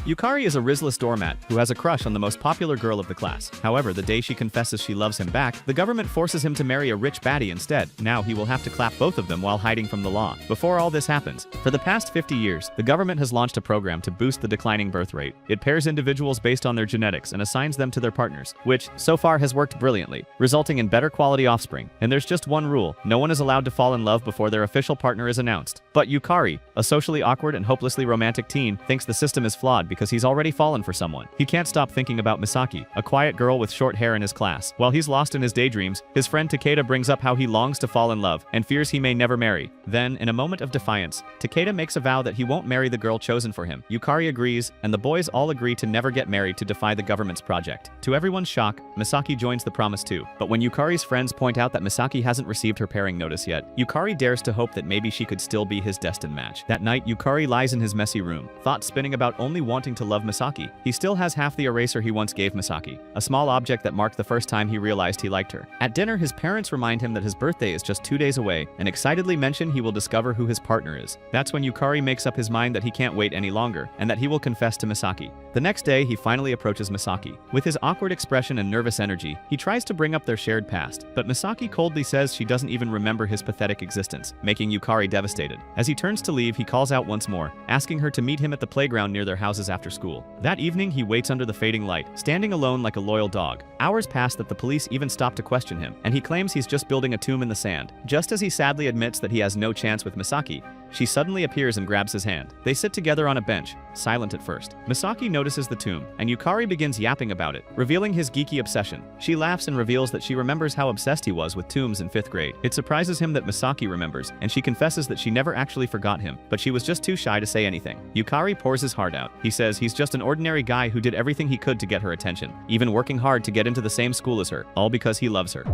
Yukari is a risless doormat who has a crush on the most popular girl of the class. However, the day she confesses she loves him back, the government forces him to marry a rich baddie instead. Now he will have to clap both of them while hiding from the law. Before all this happens, for the past 50 years, the government has launched a program to boost the declining birth rate. It pairs individuals based on their genetics and assigns them to their partners, which, so far, has worked brilliantly, resulting in better quality offspring. And there's just one rule: no one is allowed to fall in love before their official partner is announced. But Yukari, a socially awkward and hopelessly romantic teen, thinks the system is flawed because he's already fallen for someone. He can't stop thinking about Misaki, a quiet girl with short hair in his class. While he's lost in his daydreams, his friend Takeda brings up how he longs to fall in love and fears he may never marry. Then, in a moment of defiance, Takeda makes a vow that he won't marry the girl chosen for him. Yukari agrees, and the boys all agree to never get married to defy the government's project. To everyone's shock, Misaki joins the promise too. But when Yukari's friends point out that Misaki hasn't received her pairing notice yet, Yukari dares to hope that maybe she could still be his destined match. That night, Yukari lies in his messy room, thoughts spinning about only wanting to love Misaki. He still has half the eraser he once gave Misaki, a small object that marked the first time he realized he liked her. At dinner, his parents remind him that his birthday is just 2 days away and excitedly mention he will discover who his partner is. That's when Yukari makes up his mind that he can't wait any longer and that he will confess to Misaki. The next day, he finally approaches Misaki. With his awkward expression and nervous energy, he tries to bring up their shared past, but Misaki coldly says she doesn't even remember his pathetic existence, making Yukari devastated. As he turns to leave, he calls out once more, asking her to meet him at the playground near their houses after school. That evening, he waits under the fading light, standing alone like a loyal dog. Hours pass that the police even stop to question him, and he claims he's just building a tomb in the sand. Just as he sadly admits that he has no chance with Misaki, she suddenly appears and grabs his hand. They sit together on a bench, silent at first. Misaki notices the tomb, and Yukari begins yapping about it, revealing his geeky obsession. She laughs and reveals that she remembers how obsessed he was with tombs in 5th grade. It surprises him that Misaki remembers, and she confesses that she never actually forgot him, but she was just too shy to say anything. Yukari pours his heart out. He says he's just an ordinary guy who did everything he could to get her attention, even working hard to get into the same school as her, all because he loves her.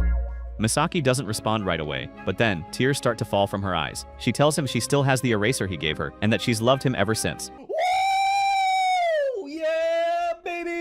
Misaki doesn't respond right away, but then, tears start to fall from her eyes. She tells him she still has the eraser he gave her, and that she's loved him ever since.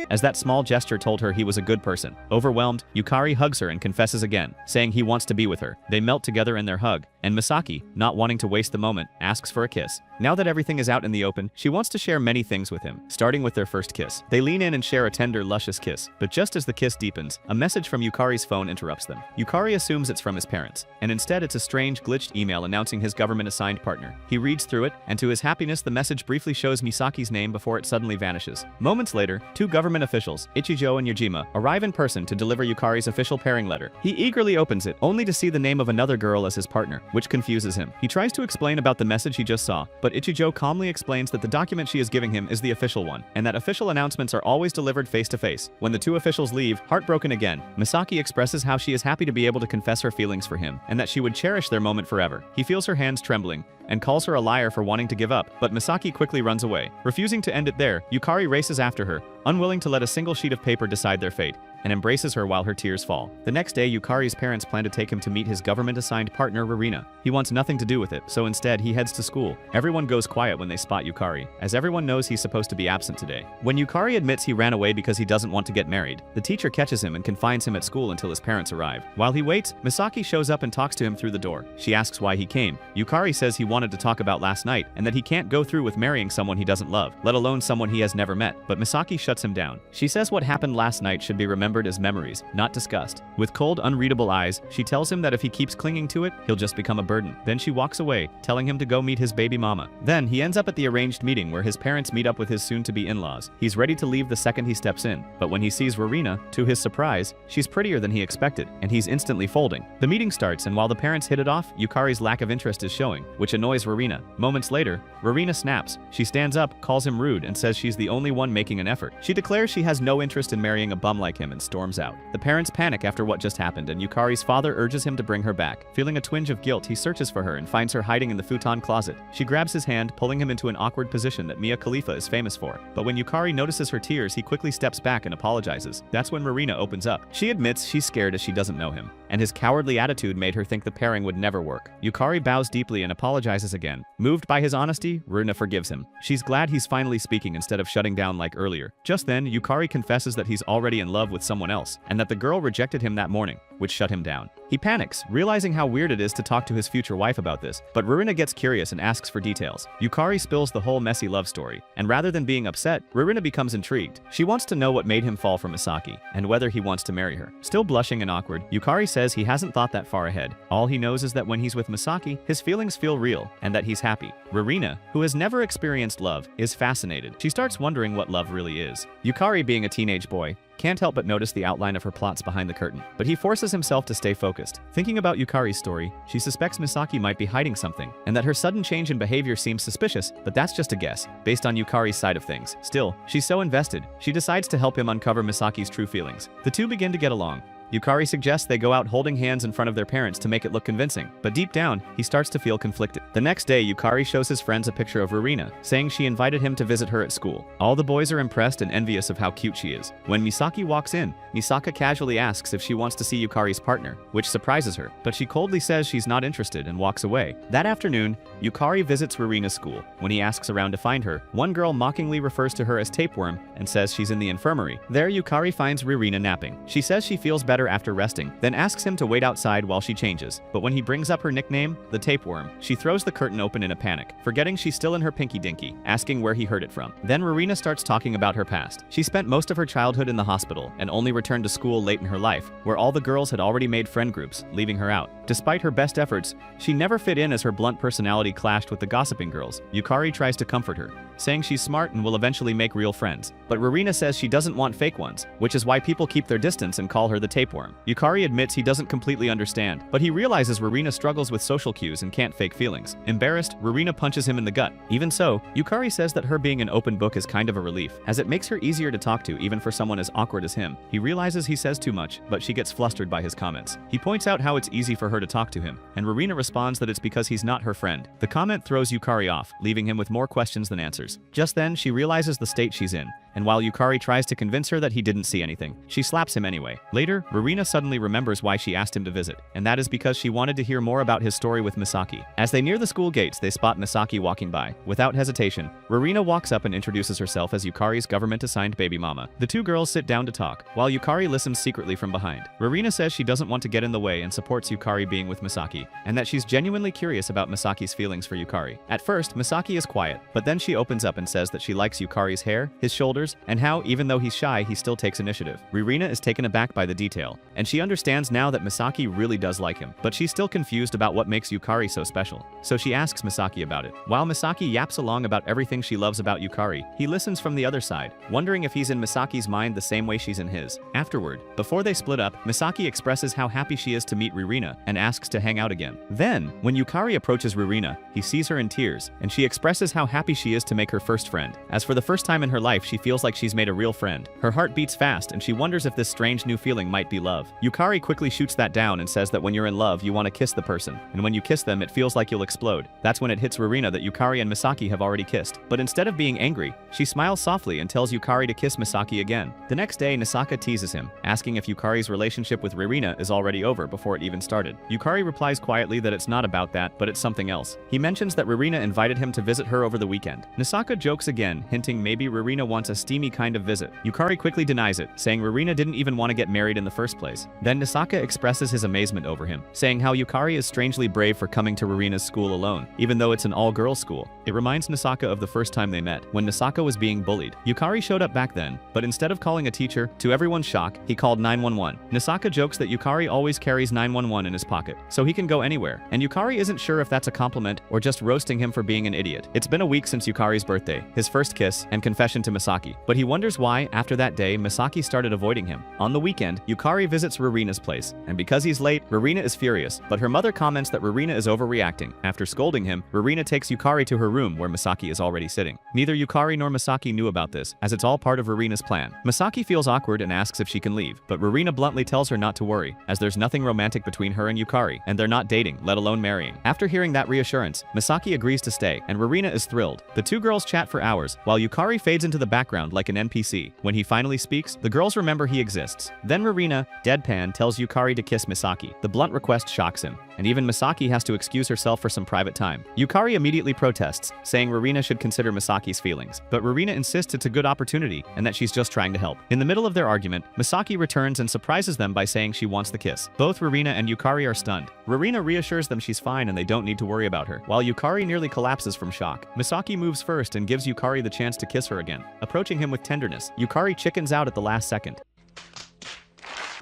As that small gesture told her he was a good person. Overwhelmed, Yukari hugs her and confesses again, saying he wants to be with her. They melt together in their hug, and Misaki, not wanting to waste the moment, asks for a kiss. Now that everything is out in the open, she wants to share many things with him, starting with their first kiss. They lean in and share a tender, luscious kiss, but just as the kiss deepens, a message from Yukari's phone interrupts them. Yukari assumes it's from his parents, and instead it's a strange, glitched email announcing his government-assigned partner. He reads through it, and to his happiness, the message briefly shows Misaki's name before it suddenly vanishes. Moments later, 2 government officials, Ichijo and Yojima, arrive in person to deliver Yukari's official pairing letter. He eagerly opens it, only to see the name of another girl as his partner, which confuses him. He tries to explain about the message he just saw, but Ichijo calmly explains that the document she is giving him is the official one, and that official announcements are always delivered face-to-face. When the 2 officials leave, heartbroken again, Misaki expresses how she is happy to be able to confess her feelings for him, and that she would cherish their moment forever. He feels her hands trembling, and calls her a liar for wanting to give up, but Misaki quickly runs away. Refusing to end it there, Yukari races after her, unwilling to let a single sheet of paper decide their fate, and embraces her while her tears fall. The next day, Yukari's parents plan to take him to meet his government-assigned partner, Rarina. He wants nothing to do with it, so instead he heads to school. Everyone goes quiet when they spot Yukari, as everyone knows he's supposed to be absent today. When Yukari admits he ran away because he doesn't want to get married, the teacher catches him and confines him at school until his parents arrive. While he waits, Misaki shows up and talks to him through the door. She asks why he came. Yukari says he wanted to talk about last night, and that he can't go through with marrying someone he doesn't love, let alone someone he has never met. But Misaki shuts him down. She says what happened last night should be remembered as memories, not discussed. With cold, unreadable eyes, she tells him that if he keeps clinging to it, he'll just become a burden. Then she walks away, telling him to go meet his baby mama. Then he ends up at the arranged meeting where his parents meet up with his soon-to-be in-laws. He's ready to leave the second he steps in, but when he sees Rarina, to his surprise, she's prettier than he expected, and he's instantly folding. The meeting starts, and while the parents hit it off, Yukari's lack of interest is showing, which annoys Rarina. Moments later, Rarina snaps. She stands up, calls him rude, and says she's the only one making an effort. She declares she has no interest in marrying a bum like him and storms out. The parents panic after what just happened, and Yukari's father urges him to bring her back. Feeling a twinge of guilt, he searches for her and finds her hiding in the futon closet. She grabs his hand, pulling him into an awkward position that Mia Khalifa is famous for. But when Yukari notices her tears, he quickly steps back and apologizes. That's when Rarina opens up. She admits she's scared as she doesn't know him, and his cowardly attitude made her think the pairing would never work. Yukari bows deeply and apologizes again. Moved by his honesty, Rarina forgives him. She's glad he's finally speaking instead of shutting down like earlier. Just then, Yukari confesses that he's already in love with someone else, and that the girl rejected him that morning, which shut him down. He panics, realizing how weird it is to talk to his future wife about this, but Rurina gets curious and asks for details. Yukari spills the whole messy love story, and rather than being upset, Rurina becomes intrigued. She wants to know what made him fall for Misaki, and whether he wants to marry her. Still blushing and awkward, Yukari says he hasn't thought that far ahead. All he knows is that when he's with Misaki, his feelings feel real, and that he's happy. Rurina, who has never experienced love, is fascinated. She starts wondering what love really is. Yukari, being a teenage boy, can't help but notice the outline of her plots behind the curtain, but he forces himself to stay focused. Thinking about Yukari's story, she suspects Misaki might be hiding something, and that her sudden change in behavior seems suspicious, but that's just a guess, based on Yukari's side of things. Still, she's so invested, she decides to help him uncover Misaki's true feelings. The two begin to get along. Yukari suggests they go out holding hands in front of their parents to make it look convincing, but deep down, he starts to feel conflicted. The next day, Yukari shows his friends a picture of Rurina, saying she invited him to visit her at school. All the boys are impressed and envious of how cute she is. When Misaki walks in, Misaka casually asks if she wants to see Yukari's partner, which surprises her, but she coldly says she's not interested and walks away. That afternoon, Yukari visits Rurina's school. When he asks around to find her, one girl mockingly refers to her as tapeworm and says she's in the infirmary. There, Yukari finds Rurina napping. She says she feels better after resting, then asks him to wait outside while she changes. But when he brings up her nickname, the tapeworm, she throws the curtain open in a panic, forgetting she's still in her pinky dinky, asking where he heard it from. Then Rurina starts talking about her past. She spent most of her childhood in the hospital and only returned to school late in her life, where all the girls had already made friend groups, leaving her out. Despite her best efforts, she never fit in as her blunt personality clashed with the gossiping girls. Yukari tries to comfort her, saying she's smart and will eventually make real friends. But Rurina says she doesn't want fake ones, which is why people keep their distance and call her the tapeworm. Yukari admits he doesn't completely understand, but he realizes Rurina struggles with social cues and can't fake feelings. Embarrassed, Rurina punches him in the gut. Even so, Yukari says that her being an open book is kind of a relief, as it makes her easier to talk to even for someone as awkward as him. He realizes he says too much, but she gets flustered by his comments. He points out how it's easy for her to talk to him, and Rurina responds that it's because he's not her friend. The comment throws Yukari off, leaving him with more questions than answers. Just then, she realizes the state she's in, and while Yukari tries to convince her that he didn't see anything, she slaps him anyway. Later, Rurina suddenly remembers why she asked him to visit, and that is because she wanted to hear more about his story with Misaki. As they near the school gates, they spot Misaki walking by. Without hesitation, Rurina walks up and introduces herself as Yukari's government-assigned baby mama. The two girls sit down to talk, while Yukari listens secretly from behind. Rurina says she doesn't want to get in the way and supports Yukari being with Misaki, and that she's genuinely curious about Misaki's feelings for Yukari. At first, Misaki is quiet, but then she opens up and says that she likes Yukari's hair, his shoulders, and how, even though he's shy, he still takes initiative. Rurina is taken aback by the detail, and she understands now that Misaki really does like him, but she's still confused about what makes Yukari so special. So she asks Misaki about it. While Misaki yaps along about everything she loves about Yukari, he listens from the other side, wondering if he's in Misaki's mind the same way she's in his. Afterward, before they split up, Misaki expresses how happy she is to meet Rurina and asks to hang out again. Then, when Yukari approaches Rurina, he sees her in tears, and she expresses how happy she is to make her first friend. As for the first time in her life, she feels like she's made a real friend. Her heart beats fast, and she wonders if this strange new feeling might be love. Yukari quickly shoots that down and says that when you're in love, you want to kiss the person, and when you kiss them, it feels like you'll explode. That's when it hits Rurina that Yukari and Misaki have already kissed. But instead of being angry, she smiles softly and tells Yukari to kiss Misaki again. The next day, Nisaka teases him, asking if Yukari's relationship with Rurina is already over before it even started. Yukari replies quietly that it's not about that, but it's something else. He mentions that Rurina invited him to visit her over the weekend. Nisaka jokes again, hinting maybe Rurina wants a steamy kind of visit. Yukari quickly denies it, saying Rurina didn't even want to get married in the first place. Then Nisaka expresses his amazement over him, saying how Yukari is strangely brave for coming to Rurina's school alone, even though it's an all-girls school. It reminds Nisaka of the first time they met, when Nisaka was being bullied. Yukari showed up back then, but instead of calling a teacher, to everyone's shock, he called 911. Nisaka jokes that Yukari always carries 911 in his pocket, so he can go anywhere, and Yukari isn't sure if that's a compliment or just roasting him for being an idiot. It's been a week since Yukari's birthday, his first kiss, and confession to Misaki, but he wonders why, after that day, Misaki started avoiding him. On the weekend, Yukari visits Rurina's place, and because he's late, Rurina is furious, but her mother comments that Rurina is overreacting. After scolding him, Rurina takes Yukari to her room where Misaki is already sitting. Neither Yukari nor Misaki knew about this, as it's all part of Rurina's plan. Misaki feels awkward and asks if she can leave, but Rurina bluntly tells her not to worry, as there's nothing romantic between her and Yukari, and they're not dating, let alone marrying. After hearing that reassurance, Misaki agrees to stay, and Rurina is thrilled. The two girls chat for hours, while Yukari fades into the background background like an NPC. When he finally speaks, the girls remember he exists. Then Rurina, deadpan, tells Yukari to kiss Misaki. The blunt request shocks him, and even Misaki has to excuse herself for some private time. Yukari immediately protests, saying Rurina should consider Misaki's feelings, but Rurina insists it's a good opportunity and that she's just trying to help. In the middle of their argument, Misaki returns and surprises them by saying she wants the kiss. Both Rurina and Yukari are stunned. Rurina reassures them she's fine and they don't need to worry about her, while Yukari nearly collapses from shock. Misaki moves first and gives Yukari the chance to kiss her again. Approaching him with tenderness, Yukari chickens out at the last second.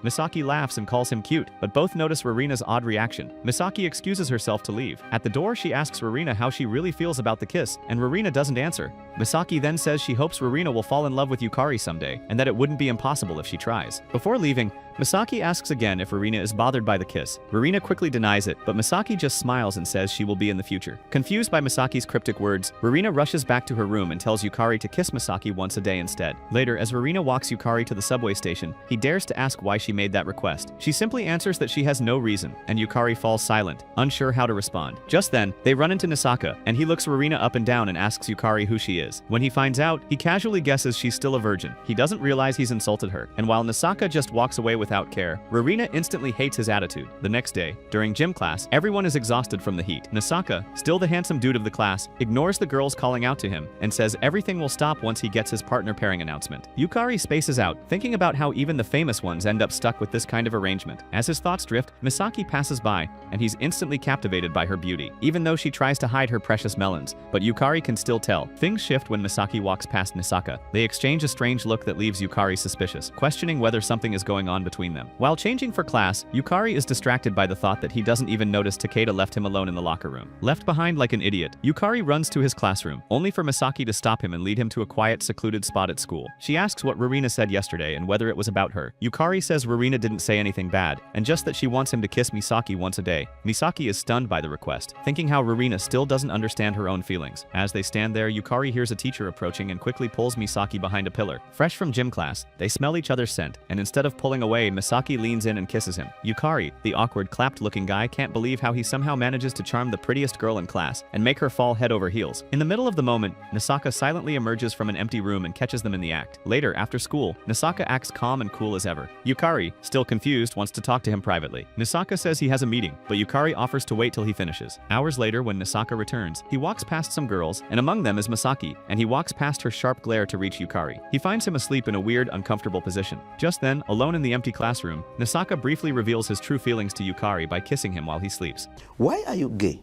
Misaki laughs and calls him cute, but both notice Rurina's odd reaction. Misaki excuses herself to leave. At the door, she asks Rurina how she really feels about the kiss, and Rurina doesn't answer. Misaki then says she hopes Rurina will fall in love with Yukari someday, and that it wouldn't be impossible if she tries. Before leaving, Misaki asks again if Rurina is bothered by the kiss. Rurina quickly denies it, but Misaki just smiles and says she will be in the future. Confused by Misaki's cryptic words, Rurina rushes back to her room and tells Yukari to kiss Misaki once a day instead. Later, as Rurina walks Yukari to the subway station, he dares to ask why she made that request. She simply answers that she has no reason, and Yukari falls silent, unsure how to respond. Just then, they run into Nisaka, and he looks Rurina up and down and asks Yukari who she is. When he finds out, he casually guesses she's still a virgin. He doesn't realize he's insulted her, and while Nisaka just walks away without care, Rurina instantly hates his attitude. The next day, during gym class, everyone is exhausted from the heat. Nisaka, still the handsome dude of the class, ignores the girls calling out to him and says everything will stop once he gets his partner pairing announcement. Yukari spaces out, thinking about how even the famous ones end up stuck with this kind of arrangement. As his thoughts drift, Misaki passes by, and he's instantly captivated by her beauty, even though she tries to hide her precious melons, but Yukari can still tell. Things shift when Misaki walks past Nisaka. They exchange a strange look that leaves Yukari suspicious, questioning whether something is going on between them. While changing for class, Yukari is distracted by the thought that he doesn't even notice Takeda left him alone in the locker room. Left behind like an idiot, Yukari runs to his classroom, only for Misaki to stop him and lead him to a quiet, secluded spot at school. She asks what Rurina said yesterday and whether it was about her. Yukari says Rurina didn't say anything bad, and just that she wants him to kiss Misaki once a day. Misaki is stunned by the request, thinking how Rurina still doesn't understand her own feelings. As they stand there, Yukari hears a teacher approaching and quickly pulls Misaki behind a pillar. Fresh from gym class, they smell each other's scent, and instead of pulling away, Misaki leans in and kisses him. Yukari, the awkward, clapped-looking guy, can't believe how he somehow manages to charm the prettiest girl in class and make her fall head over heels. In the middle of the moment, Nisaka silently emerges from an empty room and catches them in the act. Later, after school, Nisaka acts calm and cool as ever. Yukari, still confused, wants to talk to him privately. Nisaka says he has a meeting, but Yukari offers to wait till he finishes. Hours later, when Nisaka returns, he walks past some girls, and among them is Misaki, and he walks past her sharp glare to reach Yukari. He finds him asleep in a weird, uncomfortable position. Just then, alone in the empty classroom, Nisaka briefly reveals his true feelings to Yukari by kissing him while he sleeps. Why are you gay?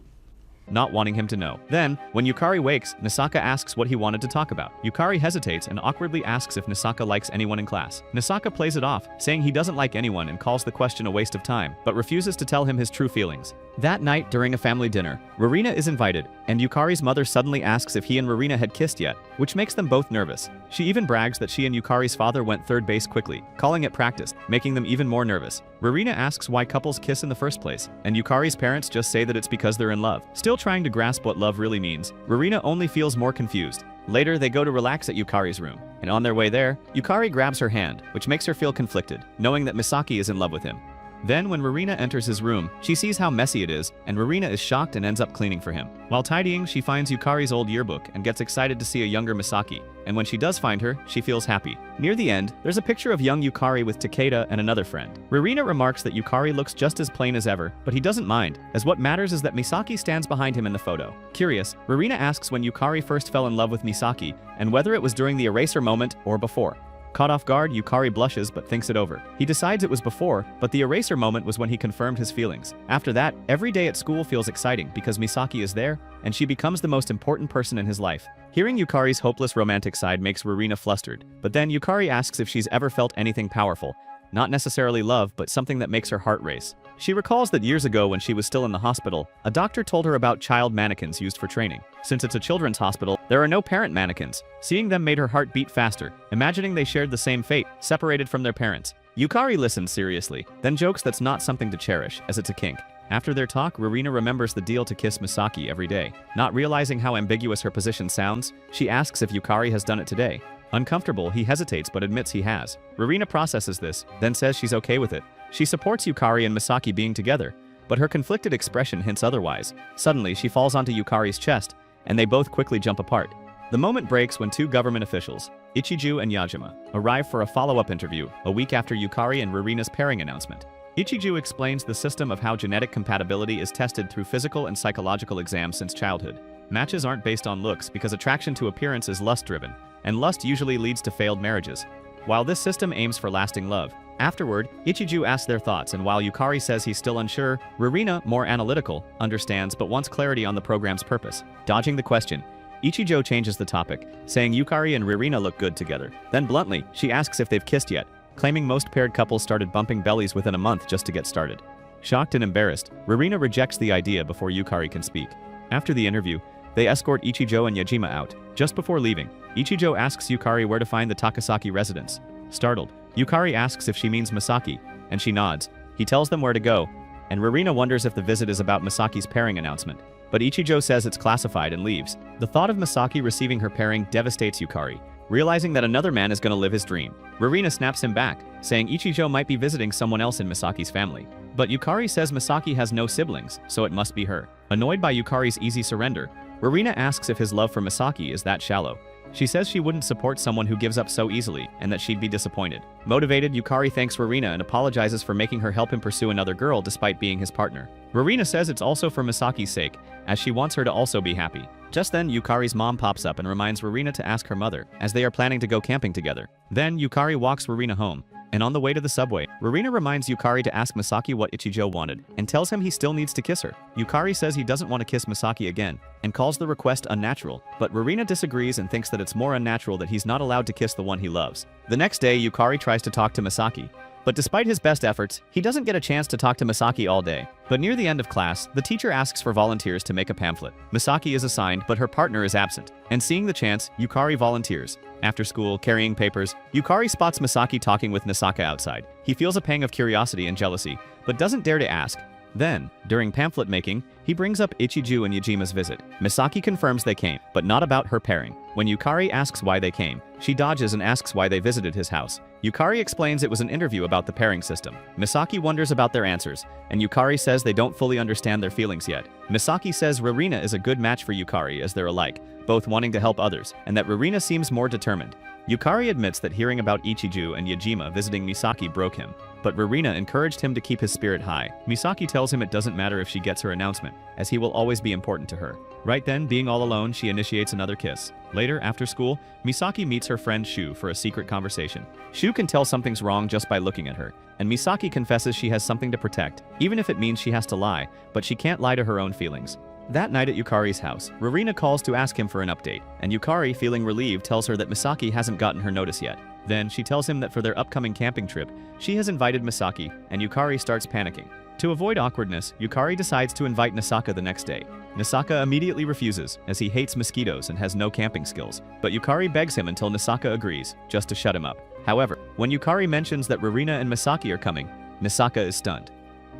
Not wanting him to know. Then, when Yukari wakes, Nisaka asks what he wanted to talk about. Yukari hesitates and awkwardly asks if Nisaka likes anyone in class. Nisaka plays it off, saying he doesn't like anyone and calls the question a waste of time, but refuses to tell him his true feelings. That night, during a family dinner, Rurina is invited, and Yukari's mother suddenly asks if he and Rurina had kissed yet, which makes them both nervous. She even brags that she and Yukari's father went third base quickly, calling it practice, making them even more nervous. Rurina asks why couples kiss in the first place, and Yukari's parents just say that it's because they're in love. Still trying to grasp what love really means, Rurina only feels more confused. Later, they go to relax at Yukari's room, and on their way there, Yukari grabs her hand, which makes her feel conflicted, knowing that Misaki is in love with him. Then, when Rurina enters his room, she sees how messy it is, and Rurina is shocked and ends up cleaning for him. While tidying, she finds Yukari's old yearbook and gets excited to see a younger Misaki, and when she does find her, she feels happy. Near the end, there's a picture of young Yukari with Takeda and another friend. Rurina remarks that Yukari looks just as plain as ever, but he doesn't mind, as what matters is that Misaki stands behind him in the photo. Curious, Rurina asks when Yukari first fell in love with Misaki, and whether it was during the eraser moment or before. Caught off guard, Yukari blushes but thinks it over. He decides it was before, but the eraser moment was when he confirmed his feelings. After that, every day at school feels exciting because Misaki is there, and she becomes the most important person in his life. Hearing Yukari's hopeless romantic side makes Rurina flustered, but then Yukari asks if she's ever felt anything powerful. Not necessarily love, but something that makes her heart race. She recalls that years ago when she was still in the hospital, a doctor told her about child mannequins used for training. Since it's a children's hospital, there are no parent mannequins. Seeing them made her heart beat faster, imagining they shared the same fate, separated from their parents. Yukari listens seriously, then jokes that's not something to cherish, as it's a kink. After their talk, Rurina remembers the deal to kiss Misaki every day. Not realizing how ambiguous her position sounds, she asks if Yukari has done it today. Uncomfortable, he hesitates but admits he has. Rurina processes this, then says she's okay with it. She supports Yukari and Misaki being together, but her conflicted expression hints otherwise. Suddenly, she falls onto Yukari's chest, and they both quickly jump apart. The moment breaks when two government officials, Ichiju and Yajima arrive for a follow-up interview a week after Yukari and Ririna's pairing announcement. Ichiju explains the system of how genetic compatibility is tested through physical and psychological exams since childhood. Matches aren't based on looks because attraction to appearance is lust-driven, and lust usually leads to failed marriages. While this system aims for lasting love, afterward, Ichiju asks their thoughts, and while Yukari says he's still unsure, Ririna, more analytical, understands but wants clarity on the program's purpose. Dodging the question, Ichiju changes the topic, saying Yukari and Ririna look good together. Then bluntly, she asks if they've kissed yet, claiming most paired couples started bumping bellies within a month just to get started. Shocked and embarrassed, Ririna rejects the idea before Yukari can speak. After the interview, they escort Ichiju and Yajima out. Just before leaving, Ichiju asks Yukari where to find the Takasaki residence. Startled, Yukari asks if she means Misaki, and she nods. He tells them where to go, and Ririna wonders if the visit is about Misaki's pairing announcement. But Ichiju says it's classified and leaves. The thought of Misaki receiving her pairing devastates Yukari, realizing that another man is going to live his dream. Ririna snaps him back, saying Ichiju might be visiting someone else in Misaki's family. But Yukari says Misaki has no siblings, so it must be her. Annoyed by Yukari's easy surrender, Ririna asks if his love for Misaki is that shallow. She says she wouldn't support someone who gives up so easily, and that she'd be disappointed. Motivated, Yukari thanks Ririna and apologizes for making her help him pursue another girl despite being his partner. Ririna says it's also for Misaki's sake, as she wants her to also be happy. Just then, Yukari's mom pops up and reminds Ririna to ask her mother, as they are planning to go camping together. Then, Yukari walks Ririna home, and on the way to the subway, Ririna reminds Yukari to ask Misaki what Ichiju wanted, and tells him he still needs to kiss her. Yukari says he doesn't want to kiss Misaki again, and calls the request unnatural, but Ririna disagrees and thinks that it's more unnatural that he's not allowed to kiss the one he loves. The next day, Yukari tries to talk to Misaki, but despite his best efforts, he doesn't get a chance to talk to Misaki all day. But near the end of class, the teacher asks for volunteers to make a pamphlet. Misaki is assigned, but her partner is absent. And seeing the chance, Yukari volunteers. After school, carrying papers, Yukari spots Misaki talking with Nisaka outside. He feels a pang of curiosity and jealousy, but doesn't dare to ask. Then, during pamphlet making, he brings up Ichiju and Yajima's visit. Misaki confirms they came, but not about her pairing. When Yukari asks why they came, she dodges and asks why they visited his house. Yukari explains it was an interview about the pairing system. Misaki wonders about their answers, and Yukari says they don't fully understand their feelings yet. Misaki says Ririna is a good match for Yukari as they're alike, both wanting to help others, and that Ririna seems more determined. Yukari admits that hearing about Ichiju and Yajima visiting Misaki broke him, but Ririna encouraged him to keep his spirit high. Misaki tells him it doesn't matter if she gets her announcement, as he will always be important to her. Right then, being all alone, she initiates another kiss. Later, after school, Misaki meets her friend Shu for a secret conversation. Shu can tell something's wrong just by looking at her, and Misaki confesses she has something to protect, even if it means she has to lie, but she can't lie to her own feelings. That night at Yukari's house, Ririna calls to ask him for an update, and Yukari, feeling relieved, tells her that Misaki hasn't gotten her notice yet. Then, she tells him that for their upcoming camping trip, she has invited Misaki, and Yukari starts panicking. To avoid awkwardness, Yukari decides to invite Nisaka the next day. Nisaka immediately refuses, as he hates mosquitoes and has no camping skills, but Yukari begs him until Nisaka agrees, just to shut him up. However, when Yukari mentions that Ririna and Misaki are coming, Nisaka is stunned.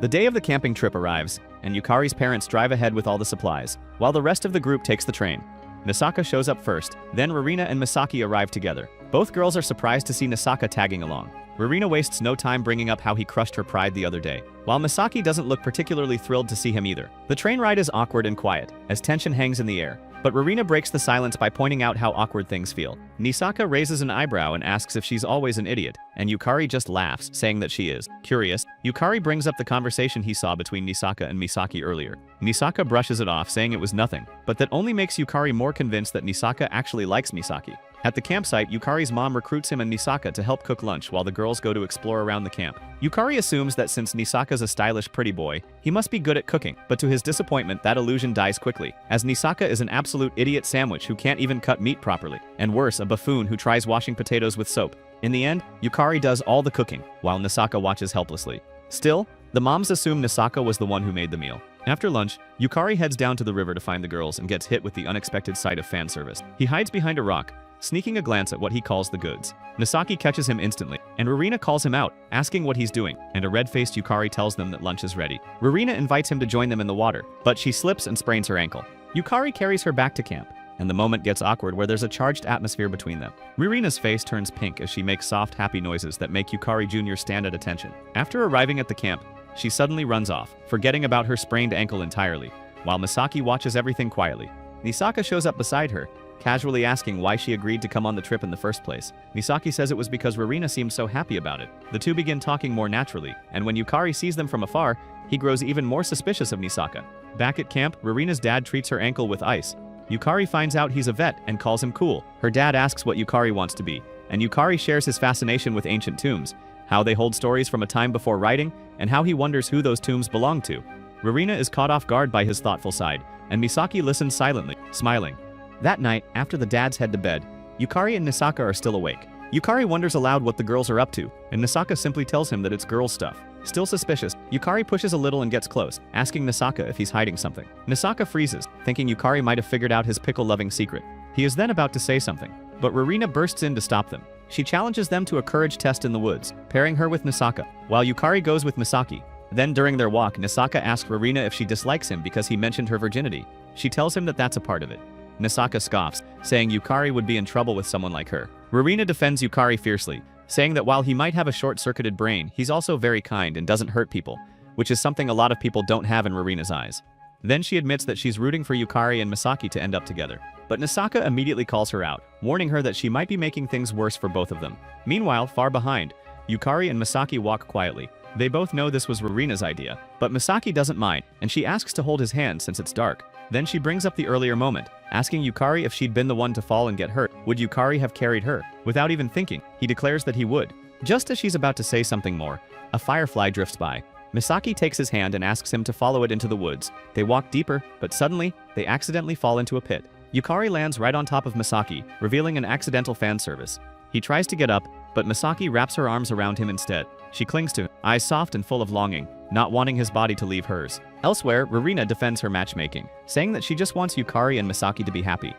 The day of the camping trip arrives, and Yukari's parents drive ahead with all the supplies, while the rest of the group takes the train. Nisaka shows up first, then Ririna and Misaki arrive together. Both girls are surprised to see Nisaka tagging along. Ririna wastes no time bringing up how he crushed her pride the other day, while Misaki doesn't look particularly thrilled to see him either. The train ride is awkward and quiet, as tension hangs in the air, but Ririna breaks the silence by pointing out how awkward things feel. Nisaka raises an eyebrow and asks if she's always an idiot, and Yukari just laughs, saying that she is. Curious, Yukari brings up the conversation he saw between Nisaka and Misaki earlier. Nisaka brushes it off, saying it was nothing, but that only makes Yukari more convinced that Nisaka actually likes Misaki. At the campsite, Yukari's mom recruits him and Nisaka to help cook lunch while the girls go to explore around the camp. Yukari assumes that since Nisaka's a stylish pretty boy, he must be good at cooking, but to his disappointment, that illusion dies quickly, as Nisaka is an absolute idiot sandwich who can't even cut meat properly, and worse, a buffoon who tries washing potatoes with soap. In the end, Yukari does all the cooking, while Nisaka watches helplessly. Still, the moms assume Nisaka was the one who made the meal. After lunch, Yukari heads down to the river to find the girls and gets hit with the unexpected sight of fan service. He hides behind a rock, sneaking a glance at what he calls the goods. Misaki catches him instantly, and Ririna calls him out, asking what he's doing, and a red-faced Yukari tells them that lunch is ready. Ririna invites him to join them in the water, but she slips and sprains her ankle. Yukari carries her back to camp, and the moment gets awkward where there's a charged atmosphere between them. Ririna's face turns pink as she makes soft, happy noises that make Yukari Jr. stand at attention. After arriving at the camp, she suddenly runs off, forgetting about her sprained ankle entirely, while Misaki watches everything quietly. Nisaka shows up beside her, casually asking why she agreed to come on the trip in the first place. Misaki says it was because Rurina seemed so happy about it. The two begin talking more naturally, and when Yukari sees them from afar, he grows even more suspicious of Misaka. Back at camp, Rurina's dad treats her ankle with ice. Yukari finds out he's a vet and calls him cool. Her dad asks what Yukari wants to be, and Yukari shares his fascination with ancient tombs, how they hold stories from a time before writing, and how he wonders who those tombs belong to. Rurina is caught off guard by his thoughtful side, and Misaki listens silently, smiling. That night, after the dads head to bed, Yukari and Nisaka are still awake. Yukari wonders aloud what the girls are up to, and Nisaka simply tells him that it's girl stuff. Still suspicious, Yukari pushes a little and gets close, asking Nisaka if he's hiding something. Nisaka freezes, thinking Yukari might have figured out his pickle-loving secret. He is then about to say something, but Rurina bursts in to stop them. She challenges them to a courage test in the woods, pairing her with Nisaka, while Yukari goes with Misaki. Then during their walk, Nisaka asks Rurina if she dislikes him because he mentioned her virginity. She tells him that that's a part of it. Nisaka scoffs, saying Yukari would be in trouble with someone like her. Rurina defends Yukari fiercely, saying that while he might have a short-circuited brain, he's also very kind and doesn't hurt people, which is something a lot of people don't have in Rurina's eyes. Then she admits that she's rooting for Yukari and Misaki to end up together. But Nisaka immediately calls her out, warning her that she might be making things worse for both of them. Meanwhile, far behind, Yukari and Misaki walk quietly. They both know this was Rurina's idea, but Misaki doesn't mind, and she asks to hold his hand since it's dark. Then she brings up the earlier moment, asking Yukari if she'd been the one to fall and get hurt. Would Yukari have carried her? Without even thinking, he declares that he would. Just as she's about to say something more, a firefly drifts by. Misaki takes his hand and asks him to follow it into the woods. They walk deeper, but suddenly, they accidentally fall into a pit. Yukari lands right on top of Misaki, revealing an accidental fan service. He tries to get up, but Misaki wraps her arms around him instead. She clings to him, eyes soft and full of longing, not wanting his body to leave hers. Elsewhere, Rurina defends her matchmaking, saying that she just wants Yukari and Misaki to be happy.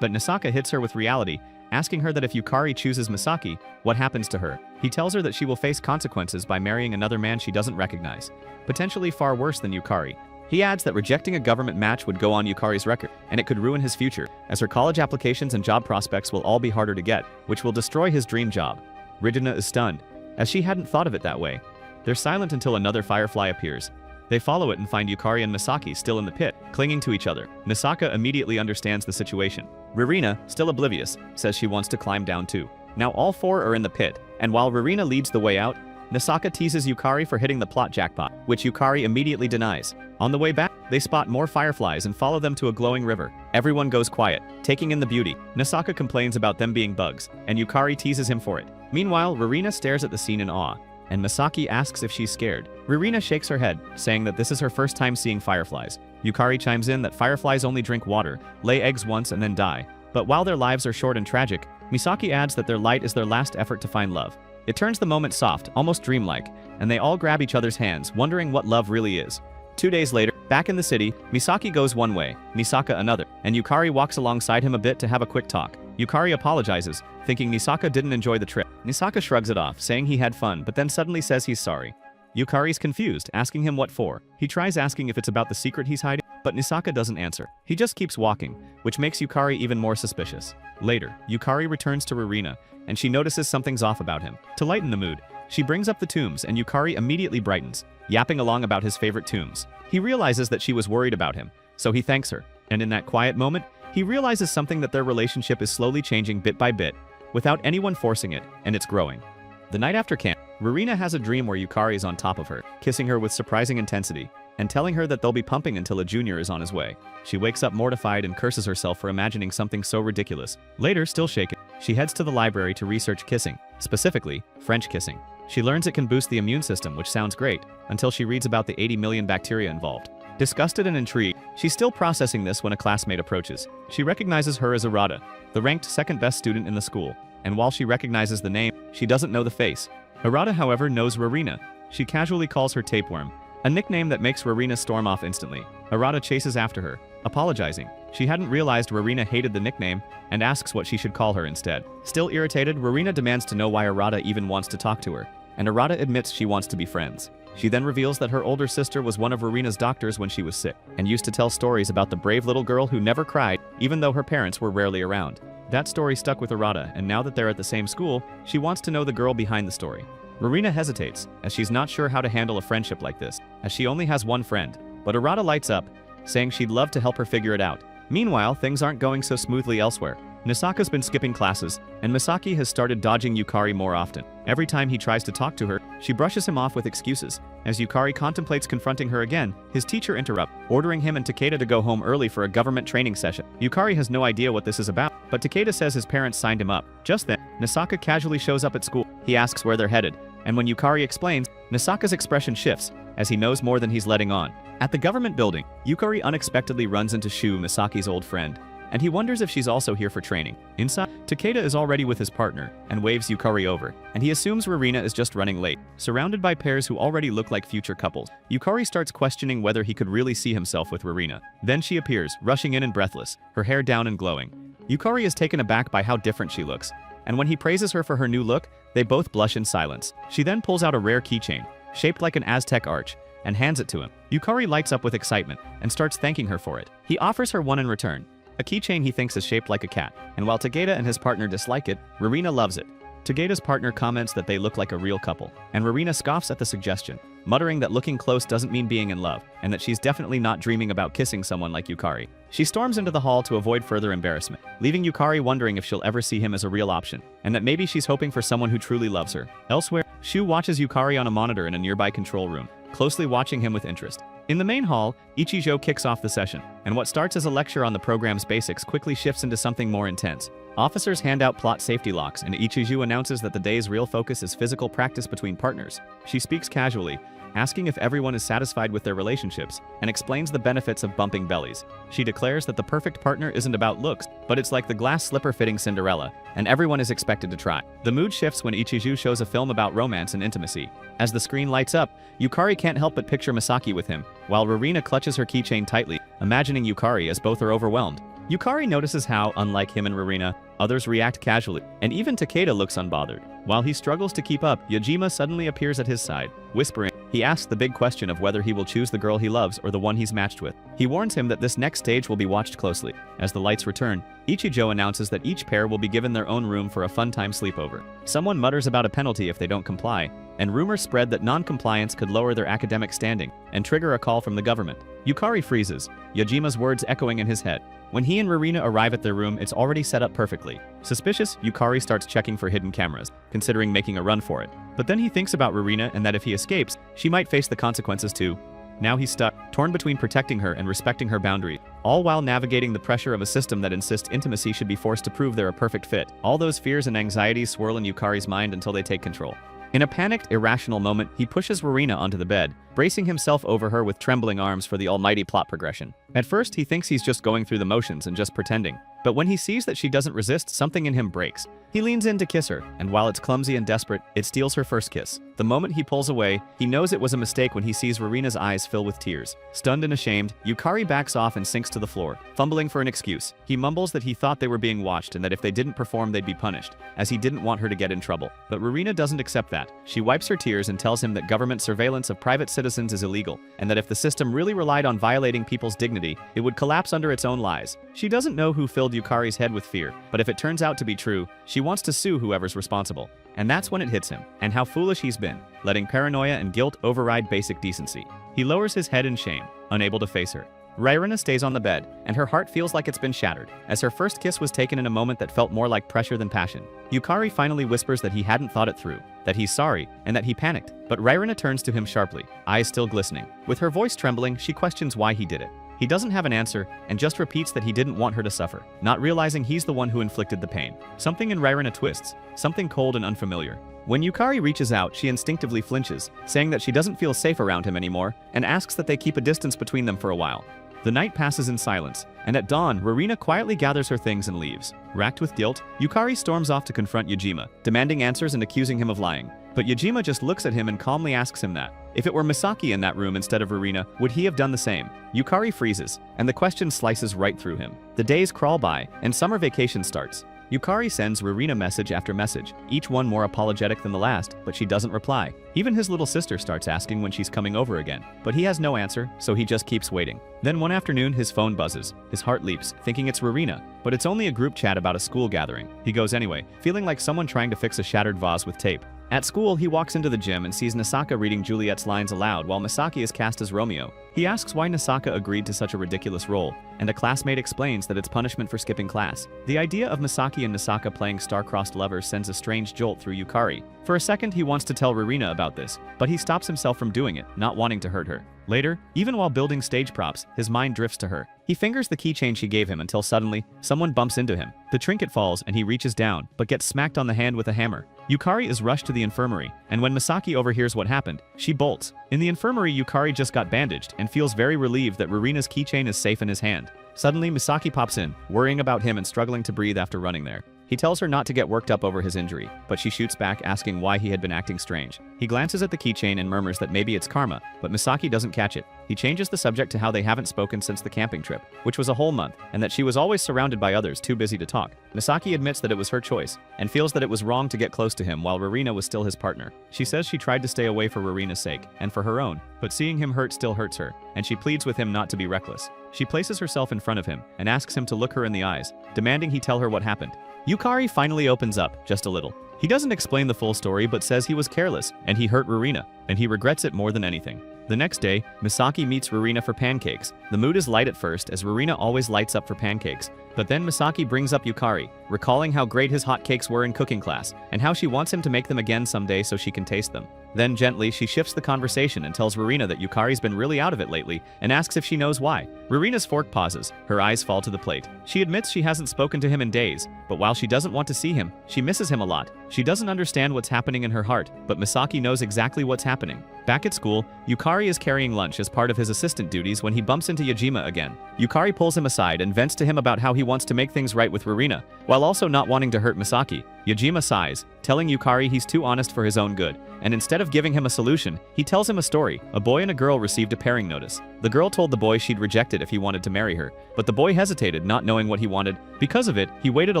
But Nisaka hits her with reality, asking her that if Yukari chooses Misaki, what happens to her? He tells her that she will face consequences by marrying another man she doesn't recognize, potentially far worse than Yukari. He adds that rejecting a government match would go on Yukari's record, and it could ruin his future, as her college applications and job prospects will all be harder to get, which will destroy his dream job. Ridina is stunned, as she hadn't thought of it that way. They're silent until another firefly appears. They follow it and find Yukari and Misaki still in the pit, clinging to each other. Nisaka immediately understands the situation. Rurina, still oblivious, says she wants to climb down too. Now all four are in the pit, and while Rurina leads the way out, Nisaka teases Yukari for hitting the plot jackpot, which Yukari immediately denies. On the way back, they spot more fireflies and follow them to a glowing river. Everyone goes quiet, taking in the beauty. Nisaka complains about them being bugs, and Yukari teases him for it. Meanwhile, Rurina stares at the scene in awe, and Misaki asks if she's scared. Rurina shakes her head, saying that this is her first time seeing fireflies. Yukari chimes in that fireflies only drink water, lay eggs once and then die. But while their lives are short and tragic, Misaki adds that their light is their last effort to find love. It turns the moment soft, almost dreamlike, and they all grab each other's hands, wondering what love really is. 2 days later, back in the city, Misaki goes one way, Nisaka another, and Yukari walks alongside him a bit to have a quick talk. Yukari apologizes, thinking Nisaka didn't enjoy the trip. Nisaka shrugs it off, saying he had fun, but then suddenly says he's sorry. Yukari's confused, asking him what for. He tries asking if it's about the secret he's hiding, but Nisaka doesn't answer. He just keeps walking, which makes Yukari even more suspicious. Later, Yukari returns to Rurina, and she notices something's off about him. To lighten the mood, she brings up the tombs, and Yukari immediately brightens, yapping along about his favorite tombs. He realizes that she was worried about him, so he thanks her, and in that quiet moment, he realizes something, that their relationship is slowly changing bit by bit, without anyone forcing it, and it's growing. The night after camp, Rurina has a dream where Yukari is on top of her, kissing her with surprising intensity, and telling her that they'll be pumping until a junior is on his way. She wakes up mortified and curses herself for imagining something so ridiculous. Later, still shaken, she heads to the library to research kissing, specifically, French kissing. She learns it can boost the immune system, which sounds great, until she reads about the 80 million bacteria involved. Disgusted and intrigued, she's still processing this when a classmate approaches. She recognizes her as Arata, the ranked second-best student in the school, and while she recognizes the name, she doesn't know the face. Arata, however, knows Rurina. She casually calls her Tapeworm, a nickname that makes Rurina storm off instantly. Arata chases after her, apologizing. She hadn't realized Rurina hated the nickname and asks what she should call her instead. Still irritated, Rurina demands to know why Arata even wants to talk to her, and Arata admits she wants to be friends. She then reveals that her older sister was one of Rurina's doctors when she was sick, and used to tell stories about the brave little girl who never cried, even though her parents were rarely around. That story stuck with Arata, and now that they're at the same school, she wants to know the girl behind the story. Rurina hesitates, as she's not sure how to handle a friendship like this, as she only has one friend. But Arata lights up, saying she'd love to help her figure it out. Meanwhile, things aren't going so smoothly elsewhere. Nisaka's been skipping classes, and Misaki has started dodging Yukari more often. Every time he tries to talk to her, she brushes him off with excuses. As Yukari contemplates confronting her again, his teacher interrupts, ordering him and Takeda to go home early for a government training session. Yukari has no idea what this is about, but Takeda says his parents signed him up. Just then, Nisaka casually shows up at school. He asks where they're headed, and when Yukari explains, Nisaka's expression shifts, as he knows more than he's letting on. At the government building, Yukari unexpectedly runs into Shu, Misaki's old friend, and he wonders if she's also here for training. Inside, Takeda is already with his partner and waves Yukari over, and he assumes Rarina is just running late. Surrounded by pairs who already look like future couples, Yukari starts questioning whether he could really see himself with Rarina. Then she appears, rushing in and breathless, her hair down and glowing. Yukari is taken aback by how different she looks, and when he praises her for her new look, they both blush in silence. She then pulls out a rare keychain, shaped like an Aztec arch, and hands it to him. Yukari lights up with excitement and starts thanking her for it. He offers her one in return, a keychain he thinks is shaped like a cat, and while Takeda and his partner dislike it, Rarina loves it. Takeda's partner comments that they look like a real couple, and Rarina scoffs at the suggestion, muttering that looking close doesn't mean being in love, and that she's definitely not dreaming about kissing someone like Yukari. She storms into the hall to avoid further embarrassment, leaving Yukari wondering if she'll ever see him as a real option, and that maybe she's hoping for someone who truly loves her. Elsewhere, Shu watches Yukari on a monitor in a nearby control room, closely watching him with interest. In the main hall, Ichijo kicks off the session, and what starts as a lecture on the program's basics quickly shifts into something more intense. Officers hand out plot safety locks, and Ichijo announces that the day's real focus is physical practice between partners. She speaks casually, asking if everyone is satisfied with their relationships, and explains the benefits of bumping bellies. She declares that the perfect partner isn't about looks, but it's like the glass slipper fitting Cinderella, and everyone is expected to try. The mood shifts when Ichijo shows a film about romance and intimacy. As the screen lights up, Yukari can't help but picture Misaki with him, while Rarina clutches her keychain tightly, imagining Yukari as both are overwhelmed. Yukari notices how, unlike him and Rarina, others react casually, and even Takeda looks unbothered. While he struggles to keep up, Yajima suddenly appears at his side, whispering. He asks the big question of whether he will choose the girl he loves or the one he's matched with. He warns him that this next stage will be watched closely. As the lights return, Ichijo announces that each pair will be given their own room for a fun-time sleepover. Someone mutters about a penalty if they don't comply, and rumors spread that non-compliance could lower their academic standing and trigger a call from the government. Yukari freezes, Yajima's words echoing in his head. When he and Rarina arrive at their room, it's already set up perfectly. Suspicious, Yukari starts checking for hidden cameras, considering making a run for it. But then he thinks about Rarina and that if he escapes, she might face the consequences too. Now he's stuck, torn between protecting her and respecting her boundaries, all while navigating the pressure of a system that insists intimacy should be forced to prove they're a perfect fit. All those fears and anxieties swirl in Yukari's mind until they take control. In a panicked, irrational moment, he pushes Rarina onto the bed, bracing himself over her with trembling arms for the almighty plot progression. At first, he thinks he's just going through the motions and just pretending, but when he sees that she doesn't resist, something in him breaks. He leans in to kiss her, and while it's clumsy and desperate, it steals her first kiss. The moment he pulls away, he knows it was a mistake when he sees Rarina's eyes fill with tears. Stunned and ashamed, Yukari backs off and sinks to the floor, fumbling for an excuse. He mumbles that he thought they were being watched and that if they didn't perform they'd be punished, as he didn't want her to get in trouble. But Rarina doesn't accept that. She wipes her tears and tells him that government surveillance of private citizens is illegal, and that if the system really relied on violating people's dignity, it would collapse under its own lies. She doesn't know who filled Yukari's head with fear, but if it turns out to be true, she wants to sue whoever's responsible. And that's when it hits him, and how foolish he's been, letting paranoia and guilt override basic decency. He lowers his head in shame, unable to face her. Rarina stays on the bed, and her heart feels like it's been shattered, as her first kiss was taken in a moment that felt more like pressure than passion. Yukari finally whispers that he hadn't thought it through, that he's sorry, and that he panicked, but Rarina turns to him sharply, eyes still glistening. With her voice trembling, she questions why he did it. He doesn't have an answer, and just repeats that he didn't want her to suffer, not realizing he's the one who inflicted the pain. Something in Rarina twists, something cold and unfamiliar. When Yukari reaches out, she instinctively flinches, saying that she doesn't feel safe around him anymore, and asks that they keep a distance between them for a while. The night passes in silence, and at dawn, Rarina quietly gathers her things and leaves. Racked with guilt, Yukari storms off to confront Yajima, demanding answers and accusing him of lying. But Yajima just looks at him and calmly asks him that, if it were Misaki in that room instead of Rarina, would he have done the same? Yukari freezes, and the question slices right through him. The days crawl by, and summer vacation starts. Yukari sends Rarina message after message, each one more apologetic than the last, but she doesn't reply. Even his little sister starts asking when she's coming over again, but he has no answer, so he just keeps waiting. Then one afternoon, his phone buzzes. His heart leaps, thinking it's Rarina, but it's only a group chat about a school gathering. He goes anyway, feeling like someone trying to fix a shattered vase with tape. At school, he walks into the gym and sees Nisaka reading Juliet's lines aloud while Misaki is cast as Romeo. He asks why Nisaka agreed to such a ridiculous role, and a classmate explains that it's punishment for skipping class. The idea of Misaki and Nisaka playing star-crossed lovers sends a strange jolt through Yukari. For a second, he wants to tell Rurina about this, but he stops himself from doing it, not wanting to hurt her. Later, even while building stage props, his mind drifts to her. He fingers the keychain she gave him until suddenly, someone bumps into him. The trinket falls and he reaches down, but gets smacked on the hand with a hammer. Yukari is rushed to the infirmary, and when Misaki overhears what happened, she bolts. In the infirmary, Yukari just got bandaged and feels very relieved that Rurina's keychain is safe in his hand. Suddenly, Misaki pops in, worrying about him and struggling to breathe after running there. He tells her not to get worked up over his injury, but she shoots back asking why he had been acting strange. He glances at the keychain and murmurs that maybe it's karma, but Misaki doesn't catch it. He changes the subject to how they haven't spoken since the camping trip, which was a whole month, and that she was always surrounded by others too busy to talk. Misaki admits that it was her choice, and feels that it was wrong to get close to him while Rurina was still his partner. She says she tried to stay away for Rurina's sake, and for her own, but seeing him hurt still hurts her, and she pleads with him not to be reckless. She places herself in front of him, and asks him to look her in the eyes, demanding he tell her what happened. Yukari finally opens up, just a little. He doesn't explain the full story but says he was careless, and he hurt Rurina, and he regrets it more than anything. The next day, Misaki meets Rurina for pancakes. The mood is light at first, as Rurina always lights up for pancakes. But then Misaki brings up Yukari, recalling how great his hot cakes were in cooking class, and how she wants him to make them again someday so she can taste them. Then gently, she shifts the conversation and tells Rurina that Yukari's been really out of it lately, and asks if she knows why. Rurina's fork pauses, her eyes fall to the plate. She admits she hasn't spoken to him in days, but while she doesn't want to see him, she misses him a lot. She doesn't understand what's happening in her heart, but Misaki knows exactly what's happening. Back at school, Yukari is carrying lunch as part of his assistant duties when he bumps into Yajima again. Yukari pulls him aside and vents to him about how he wants to make things right with Rurina, while also not wanting to hurt Misaki. Yajima sighs, telling Yukari he's too honest for his own good, and instead of giving him a solution, he tells him a story. A boy and a girl received a pairing notice. The girl told the boy she'd reject it if he wanted to marry her, but the boy hesitated, not knowing what he wanted. Because of it, he waited a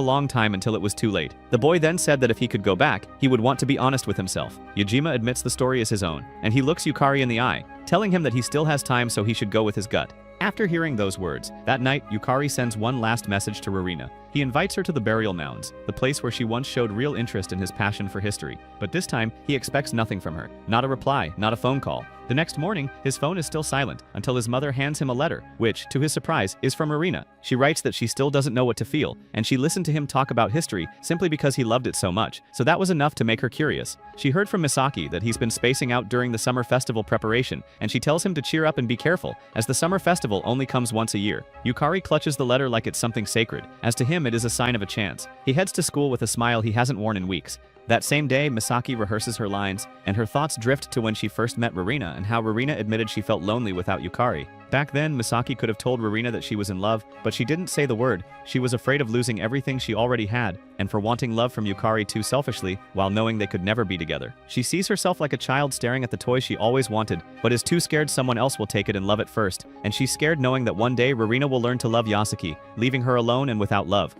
long time until it was too late. The boy then said that if he could go back, he would want to be honest with himself. Yajima admits the story is his own, and he looks Yukari in the eye, telling him that he still has time so he should go with his gut. After hearing those words, that night, Yukari sends one last message to Rurina. He invites her to the burial mounds, the place where she once showed real interest in his passion for history. But this time, he expects nothing from her. Not a reply, not a phone call. The next morning, his phone is still silent, until his mother hands him a letter, which, to his surprise, is from Rurina. She writes that she still doesn't know what to feel, and she listened to him talk about history simply because he loved it so much, so that was enough to make her curious. She heard from Misaki that he's been spacing out during the summer festival preparation, and she tells him to cheer up and be careful, as the summer festival only comes once a year. Yukari clutches the letter like it's something sacred, as to him it is a sign of a chance. He heads to school with a smile he hasn't worn in weeks. That same day, Misaki rehearses her lines, and her thoughts drift to when she first met Rurina and how Rurina admitted she felt lonely without Yukari. Back then, Misaki could have told Rurina that she was in love, but she didn't say the word. She was afraid of losing everything she already had, and for wanting love from Yukari too selfishly, while knowing they could never be together. She sees herself like a child staring at the toy she always wanted, but is too scared someone else will take it and love it first, and she's scared knowing that one day Rurina will learn to love Yasuki, leaving her alone and without love.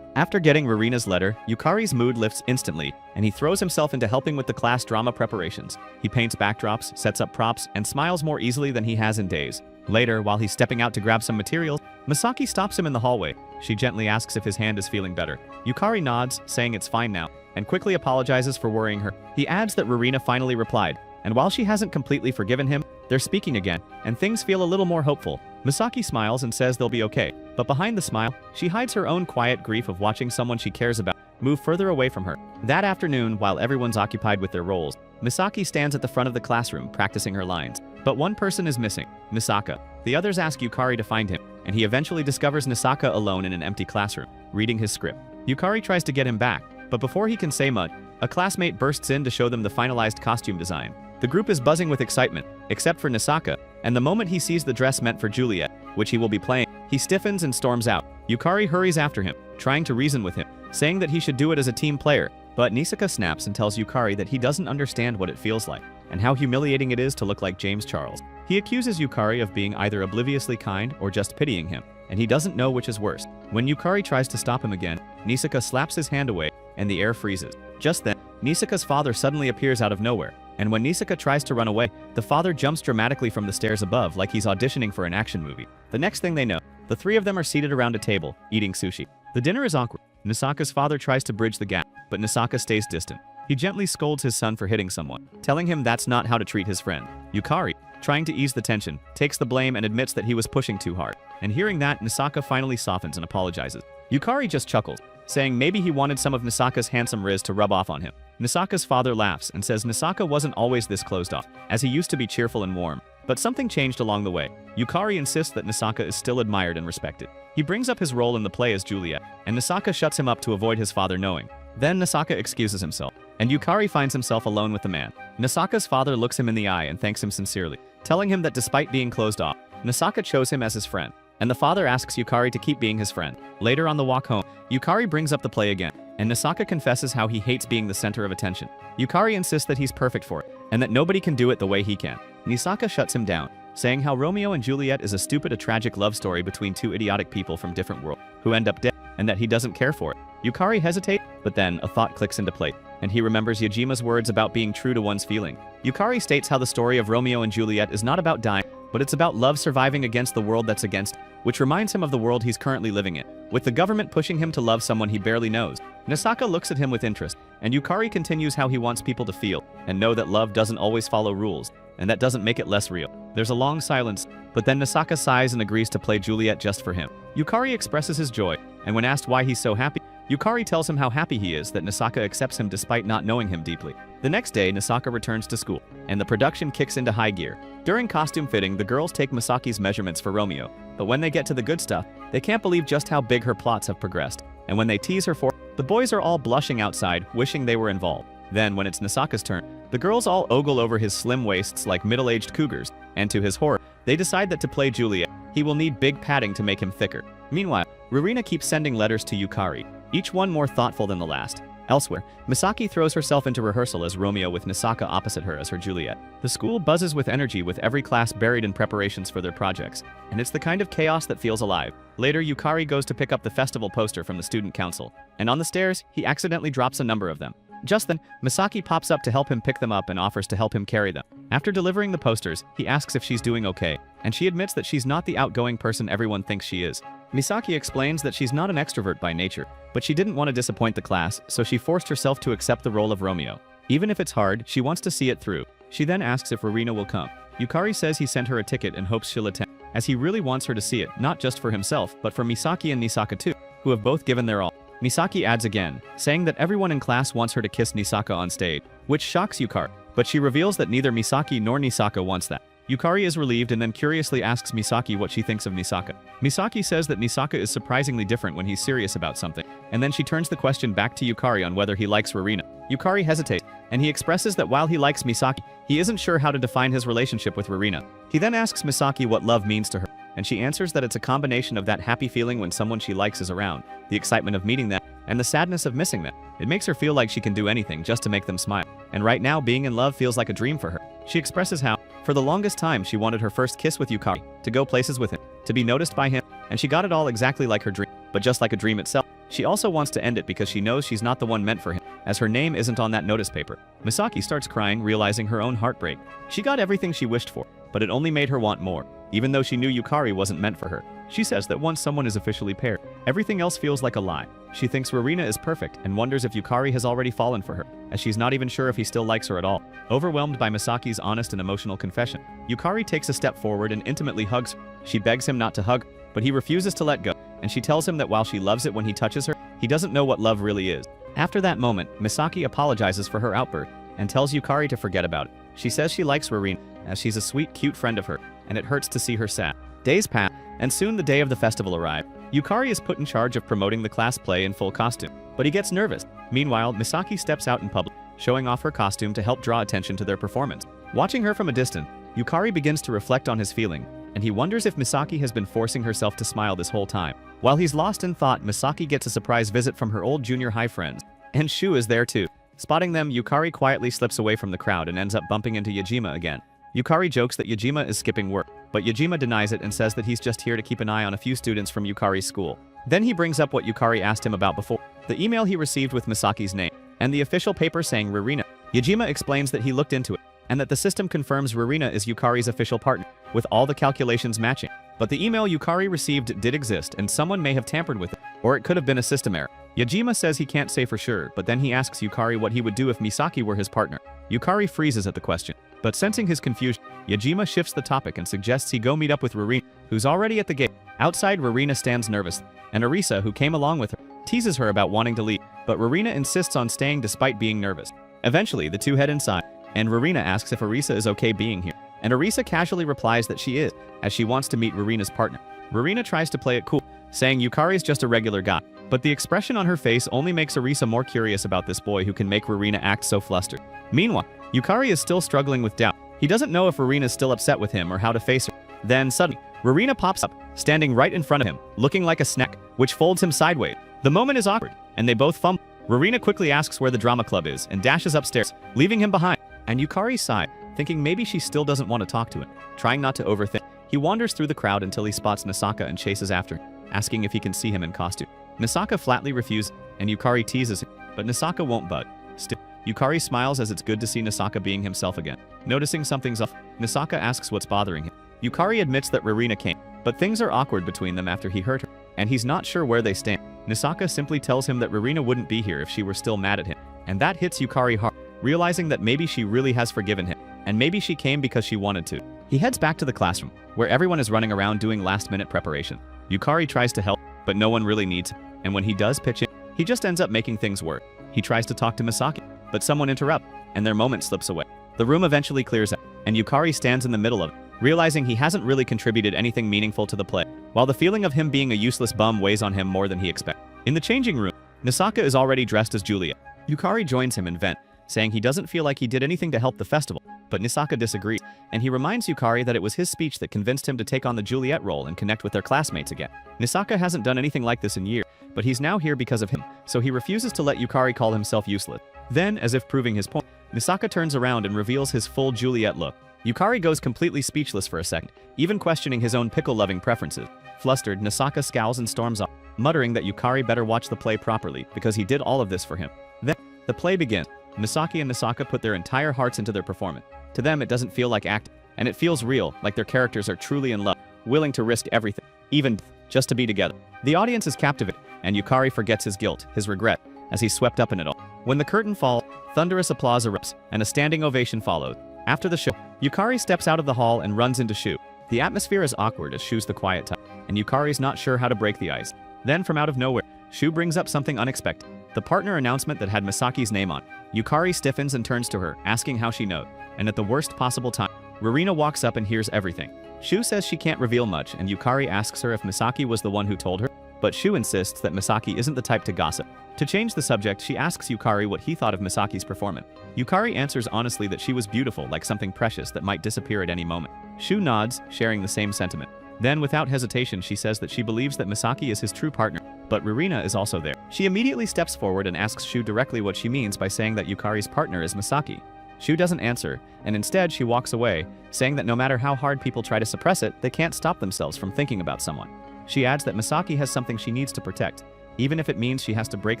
After getting Rurina's letter, Yukari's mood lifts instantly, and he throws himself into helping with the class drama preparations. He paints backdrops, sets up props, and smiles more easily than he has in days. Later, while he's stepping out to grab some materials, Misaki stops him in the hallway. She gently asks if his hand is feeling better. Yukari nods, saying it's fine now, and quickly apologizes for worrying her. He adds that Rurina finally replied, and while she hasn't completely forgiven him, they're speaking again, and things feel a little more hopeful. Misaki smiles and says they'll be okay, but behind the smile, she hides her own quiet grief of watching someone she cares about move further away from her. That afternoon, while everyone's occupied with their roles, Misaki stands at the front of the classroom practicing her lines. But one person is missing, Misaka. The others ask Yukari to find him, and he eventually discovers Misaka alone in an empty classroom, reading his script. Yukari tries to get him back, but before he can say much, a classmate bursts in to show them the finalized costume design. The group is buzzing with excitement, except for Nisaka, and the moment he sees the dress meant for Juliet, which he will be playing, he stiffens and storms out. Yukari hurries after him, trying to reason with him, saying that he should do it as a team player, but Nisaka snaps and tells Yukari that he doesn't understand what it feels like, and how humiliating it is to look like James Charles. He accuses Yukari of being either obliviously kind or just pitying him, and he doesn't know which is worse. When Yukari tries to stop him again, Nisaka slaps his hand away, and the air freezes. Just then, Nisaka's father suddenly appears out of nowhere, and when Nisaka tries to run away, the father jumps dramatically from the stairs above like he's auditioning for an action movie. The next thing they know, the three of them are seated around a table, eating sushi. The dinner is awkward. Nisaka's father tries to bridge the gap, but Nisaka stays distant. He gently scolds his son for hitting someone, telling him that's not how to treat his friend. Yukari, trying to ease the tension, takes the blame and admits that he was pushing too hard. And hearing that, Nisaka finally softens and apologizes. Yukari just chuckles, saying maybe he wanted some of Nisaka's handsome riz to rub off on him. Nisaka's father laughs and says Nisaka wasn't always this closed off, as he used to be cheerful and warm. But something changed along the way. Yukari insists that Nisaka is still admired and respected. He brings up his role in the play as Juliet, and Nisaka shuts him up to avoid his father knowing. Then Nisaka excuses himself, and Yukari finds himself alone with the man. Nisaka's father looks him in the eye and thanks him sincerely, telling him that despite being closed off, Nisaka chose him as his friend, and the father asks Yukari to keep being his friend. Later on the walk home, Yukari brings up the play again, and Nisaka confesses how he hates being the center of attention. Yukari insists that he's perfect for it, and that nobody can do it the way he can. Nisaka shuts him down, saying how Romeo and Juliet is a stupid, tragic love story between two idiotic people from different worlds who end up dead, and that he doesn't care for it. Yukari hesitates, but then a thought clicks into place, and he remembers Yajima's words about being true to one's feeling. Yukari states how the story of Romeo and Juliet is not about dying, but it's about love surviving against the world that's against him, which reminds him of the world he's currently living in, with the government pushing him to love someone he barely knows. Nisaka looks at him with interest, and Yukari continues how he wants people to feel, and know that love doesn't always follow rules, and that doesn't make it less real. There's a long silence, but then Nisaka sighs and agrees to play Juliet just for him. Yukari expresses his joy, and when asked why he's so happy, Yukari tells him how happy he is that Nisaka accepts him despite not knowing him deeply. The next day, Nisaka returns to school, and the production kicks into high gear. During costume fitting, the girls take Misaki's measurements for Romeo, but when they get to the good stuff, they can't believe just how big her plots have progressed. And when they tease her for it, the boys are all blushing outside, wishing they were involved. Then, when it's Nisaka's turn, the girls all ogle over his slim waists like middle-aged cougars, and to his horror, they decide that to play Juliet, he will need big padding to make him thicker. Meanwhile, Rurina keeps sending letters to Yukari, each one more thoughtful than the last. Elsewhere, Misaki throws herself into rehearsal as Romeo with Nisaka opposite her as her Juliet. The school buzzes with energy with every class buried in preparations for their projects, and it's the kind of chaos that feels alive. Later, Yukari goes to pick up the festival poster from the student council, and on the stairs, he accidentally drops a number of them. Just then, Misaki pops up to help him pick them up and offers to help him carry them. After delivering the posters, he asks if she's doing okay, and she admits that she's not the outgoing person everyone thinks she is. Misaki explains that she's not an extrovert by nature, but she didn't want to disappoint the class, so she forced herself to accept the role of Romeo. Even if it's hard, she wants to see it through. She then asks if Rurina will come. Yukari says he sent her a ticket and hopes she'll attend, as he really wants her to see it, not just for himself, but for Misaki and Nisaka too, who have both given their all. Misaki adds again, saying that everyone in class wants her to kiss Nisaka on stage, which shocks Yukari, but she reveals that neither Misaki nor Nisaka wants that. Yukari is relieved and then curiously asks Misaki what she thinks of Nisaka. Misaki says that Nisaka is surprisingly different when he's serious about something, and then she turns the question back to Yukari on whether he likes Rurina. Yukari hesitates, and he expresses that while he likes Misaki, he isn't sure how to define his relationship with Rurina. He then asks Misaki what love means to her, and she answers that it's a combination of that happy feeling when someone she likes is around, the excitement of meeting them, and the sadness of missing them. It makes her feel like she can do anything just to make them smile, and right now being in love feels like a dream for her. She expresses how, for the longest time, she wanted her first kiss with Yukari, to go places with him, to be noticed by him, and she got it all exactly like her dream. But just like a dream itself, she also wants to end it because she knows she's not the one meant for him, as her name isn't on that notice paper. Misaki starts crying, realizing her own heartbreak. She got everything she wished for, but it only made her want more, even though she knew Yukari wasn't meant for her. She says that once someone is officially paired, everything else feels like a lie. She thinks Rurina is perfect and wonders if Yukari has already fallen for her, as she's not even sure if he still likes her at all. Overwhelmed by Misaki's honest and emotional confession, Yukari takes a step forward and intimately hugs her. She begs him not to hug, but he refuses to let go, and she tells him that while she loves it when he touches her, he doesn't know what love really is. After that moment, Misaki apologizes for her outburst and tells Yukari to forget about it. She says she likes Rurina, as she's a sweet, cute friend of her, and it hurts to see her sad. Days pass, and soon the day of the festival arrives. Yukari is put in charge of promoting the class play in full costume, but he gets nervous. Meanwhile, Misaki steps out in public, showing off her costume to help draw attention to their performance. Watching her from a distance, Yukari begins to reflect on his feeling, and he wonders if Misaki has been forcing herself to smile this whole time. While he's lost in thought, Misaki gets a surprise visit from her old junior high friends, and Shu is there too. Spotting them, Yukari quietly slips away from the crowd and ends up bumping into Yajima again. Yukari jokes that Yajima is skipping work, but Yajima denies it and says that he's just here to keep an eye on a few students from Yukari's school. Then he brings up what Yukari asked him about before, the email he received with Misaki's name, and the official paper saying Rurina. Yajima explains that he looked into it, and that the system confirms Rurina is Yukari's official partner, with all the calculations matching. But the email Yukari received did exist, and someone may have tampered with it, or it could have been a system error. Yajima says he can't say for sure, but then he asks Yukari what he would do if Misaki were his partner. Yukari freezes at the question, but sensing his confusion, Yajima shifts the topic and suggests he go meet up with Rarina, who's already at the gate. Outside, Rarina stands nervous, and Arisa, who came along with her, teases her about wanting to leave, but Rarina insists on staying despite being nervous. Eventually, the two head inside, and Rarina asks if Arisa is okay being here, and Arisa casually replies that she is, as she wants to meet Rarina's partner. Rarina tries to play it cool, saying Yukari is just a regular guy, but the expression on her face only makes Arisa more curious about this boy who can make Rarina act so flustered. Meanwhile, Yukari is still struggling with doubt. He doesn't know if Rarina is still upset with him or how to face her. Then suddenly, Rarina pops up, standing right in front of him, looking like a snack, which folds him sideways. The moment is awkward, and they both fumble. Rarina quickly asks where the drama club is and dashes upstairs, leaving him behind. And Yukari sighed, thinking maybe she still doesn't want to talk to him. Trying not to overthink, he wanders through the crowd until he spots Misaka and chases after him, asking if he can see him in costume. Misaka flatly refuses, and Yukari teases him, but Misaka won't budge. Still, Yukari smiles as it's good to see Misaka being himself again. Noticing something's off, Misaka asks what's bothering him. Yukari admits that Rarina came, but things are awkward between them after he hurt her, and he's not sure where they stand. Misaka simply tells him that Rarina wouldn't be here if she were still mad at him, and that hits Yukari hard, realizing that maybe she really has forgiven him, and maybe she came because she wanted to. He heads back to the classroom, where everyone is running around doing last-minute preparation. Yukari tries to help, but no one really needs him, and when he does pitch in, he just ends up making things worse. He tries to talk to Misaki, but someone interrupts, and their moment slips away. The room eventually clears out, and Yukari stands in the middle of it, realizing he hasn't really contributed anything meaningful to the play, while the feeling of him being a useless bum weighs on him more than he expects. In the changing room, Misaka is already dressed as Juliet. Yukari joins him in vent, saying he doesn't feel like he did anything to help the festival, but Misaka disagrees, and he reminds Yukari that it was his speech that convinced him to take on the Juliet role and connect with their classmates again. Misaka hasn't done anything like this in years, but he's now here because of him, so he refuses to let Yukari call himself useless. Then, as if proving his point, Misaka turns around and reveals his full Juliet look. Yukari goes completely speechless for a second, even questioning his own pickle-loving preferences. Flustered, Misaka scowls and storms off, muttering that Yukari better watch the play properly because he did all of this for him. Then, the play begins. Misaki and Misaka put their entire hearts into their performance. To them, it doesn't feel like acting, and it feels real, like their characters are truly in love, willing to risk everything, even just to be together. The audience is captivated, and Yukari forgets his guilt, his regret, as he's swept up in it all. When the curtain falls, thunderous applause erupts, and a standing ovation follows. After the show, Yukari steps out of the hall and runs into Shu. The atmosphere is awkward as Shu's the quiet type, and Yukari's not sure how to break the ice. Then, from out of nowhere, Shu brings up something unexpected. The partner announcement that had Misaki's name on. Yukari stiffens and turns to her, asking how she knows. And at the worst possible time, Rarina walks up and hears everything. Shu says she can't reveal much, and Yukari asks her if Misaki was the one who told her, but Shu insists that Misaki isn't the type to gossip. To change the subject, she asks Yukari what he thought of Misaki's performance. Yukari answers honestly that she was beautiful, like something precious that might disappear at any moment. Shu nods, sharing the same sentiment. Then, without hesitation, she says that she believes that Misaki is his true partner, but Rarina is also there. She immediately steps forward and asks Shu directly what she means by saying that Yukari's partner is Misaki. Shu doesn't answer, and instead she walks away, saying that no matter how hard people try to suppress it, they can't stop themselves from thinking about someone. She adds that Misaki has something she needs to protect, even if it means she has to break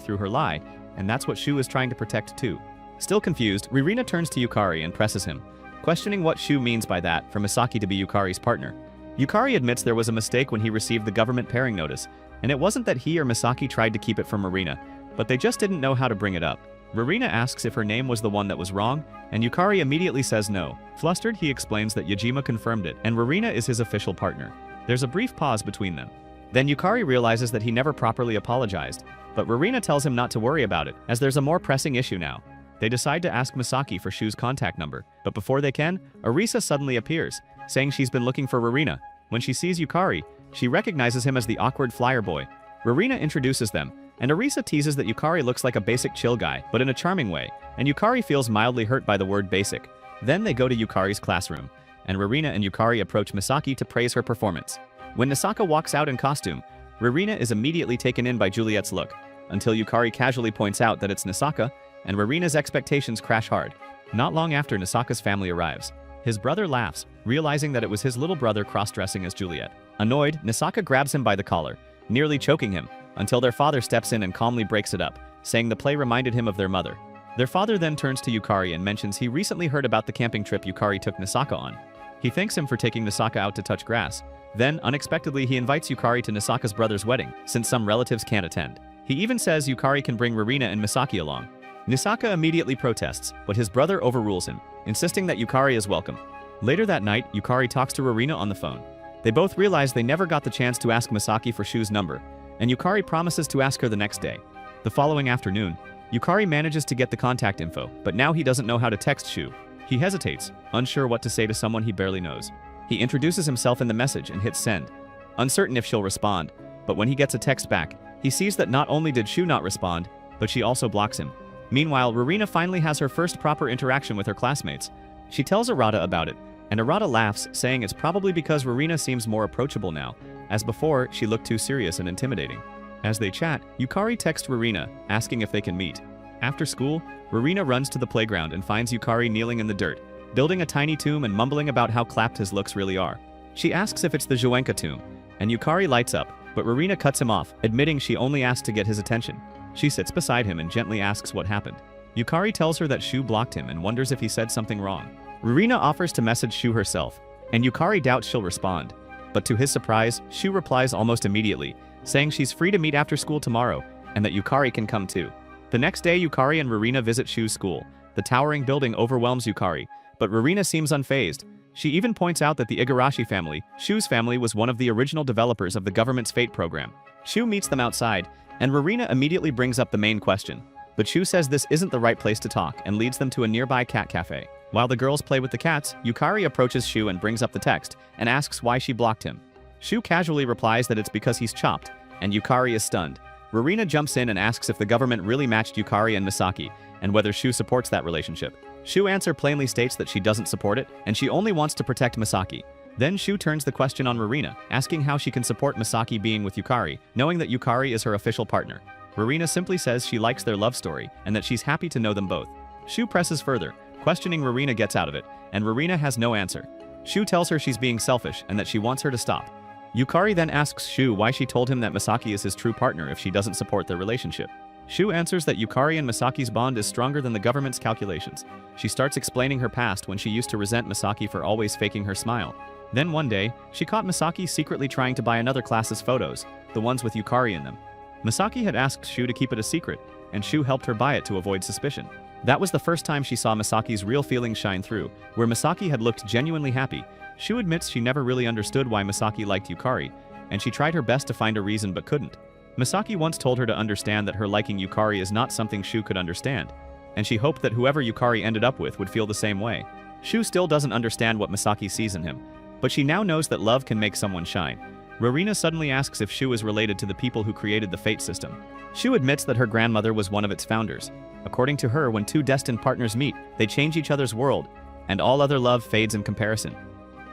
through her lie, and that's what Shu is trying to protect too. Still confused, Rarina turns to Yukari and presses him, questioning what Shu means by that for Misaki to be Yukari's partner. Yukari admits there was a mistake when he received the government pairing notice, and it wasn't that he or Misaki tried to keep it from Rarina, but they just didn't know how to bring it up. Rarina asks if her name was the one that was wrong, and Yukari immediately says no. Flustered, he explains that Yajima confirmed it, and Rarina is his official partner. There's a brief pause between them. Then Yukari realizes that he never properly apologized, but Rarina tells him not to worry about it, as there's a more pressing issue now. They decide to ask Misaki for Shu's contact number, but before they can, Arisa suddenly appears, saying she's been looking for Rarina. When she sees Yukari, she recognizes him as the awkward flyer boy. Rarina introduces them, and Arisa teases that Yukari looks like a basic chill guy, but in a charming way, and Yukari feels mildly hurt by the word basic. Then they go to Yukari's classroom, and Rarina and Yukari approach Misaki to praise her performance. When Misaka walks out in costume, Rarina is immediately taken in by Juliet's look, until Yukari casually points out that it's Misaka, and Rarina's expectations crash hard. Not long after, Misaka's family arrives. His brother laughs, realizing that it was his little brother cross-dressing as Juliet. Annoyed, Misaka grabs him by the collar, nearly choking him, until their father steps in and calmly breaks it up, saying the play reminded him of their mother. Their father then turns to Yukari and mentions he recently heard about the camping trip Yukari took Misaka on. He thanks him for taking Misaka out to touch grass. Then, unexpectedly, he invites Yukari to Misaka's brother's wedding, since some relatives can't attend. He even says Yukari can bring Rurina and Misaki along. Nisaka immediately protests, but his brother overrules him, insisting that Yukari is welcome. Later that night, Yukari talks to Rurina on the phone. They both realize they never got the chance to ask Misaki for Shu's number, and Yukari promises to ask her the next day. The following afternoon, Yukari manages to get the contact info, but now he doesn't know how to text Shu. He hesitates, unsure what to say to someone he barely knows. He introduces himself in the message and hits send, uncertain if she'll respond, but when he gets a text back, he sees that not only did Shu not respond, but she also blocks him. Meanwhile, Rurina finally has her first proper interaction with her classmates. She tells Arata about it, and Arata laughs, saying it's probably because Rurina seems more approachable now, as before she looked too serious and intimidating. As they chat, Yukari texts Rurina, asking if they can meet. After school, Rurina runs to the playground and finds Yukari kneeling in the dirt, building a tiny tomb and mumbling about how clapped his looks really are. She asks if it's the Joenka tomb, and Yukari lights up, but Rurina cuts him off, admitting she only asked to get his attention. She sits beside him and gently asks what happened. Yukari tells her that Shu blocked him and wonders if he said something wrong. Rurina offers to message Shu herself, and Yukari doubts she'll respond. But to his surprise, Shu replies almost immediately, saying she's free to meet after school tomorrow, and that Yukari can come too. The next day, Yukari and Rurina visit Shu's school. The towering building overwhelms Yukari, but Rurina seems unfazed. She even points out that the Igarashi family, Shu's family, was one of the original developers of the government's Fate program. Shu meets them outside, and Rurina immediately brings up the main question. But Shu says this isn't the right place to talk and leads them to a nearby cat cafe. While the girls play with the cats, Yukari approaches Shu and brings up the text, and asks why she blocked him. Shu casually replies that it's because he's chopped, and Yukari is stunned. Rurina jumps in and asks if the government really matched Yukari and Misaki, and whether Shu supports that relationship. Shu's answer plainly states that she doesn't support it, and she only wants to protect Misaki. Then Shu turns the question on Rurina, asking how she can support Misaki being with Yukari, knowing that Yukari is her official partner. Rurina simply says she likes their love story, and that she's happy to know them both. Shu presses further, questioning Rurina gets out of it, and Rurina has no answer. Shu tells her she's being selfish and that she wants her to stop. Yukari then asks Shu why she told him that Misaki is his true partner if she doesn't support their relationship. Shu answers that Yukari and Misaki's bond is stronger than the government's calculations. She starts explaining her past when she used to resent Misaki for always faking her smile. Then one day, she caught Misaki secretly trying to buy another class's photos, the ones with Yukari in them. Misaki had asked Shu to keep it a secret, and Shu helped her buy it to avoid suspicion. That was the first time she saw Misaki's real feelings shine through, where Misaki had looked genuinely happy. Shu admits she never really understood why Misaki liked Yukari, and she tried her best to find a reason but couldn't. Misaki once told her to understand that her liking Yukari is not something Shu could understand, and she hoped that whoever Yukari ended up with would feel the same way. Shu still doesn't understand what Misaki sees in him, but she now knows that love can make someone shine. Rurina suddenly asks if Shu is related to the people who created the Fate system. Shu admits that her grandmother was one of its founders. According to her, when two destined partners meet, they change each other's world, and all other love fades in comparison.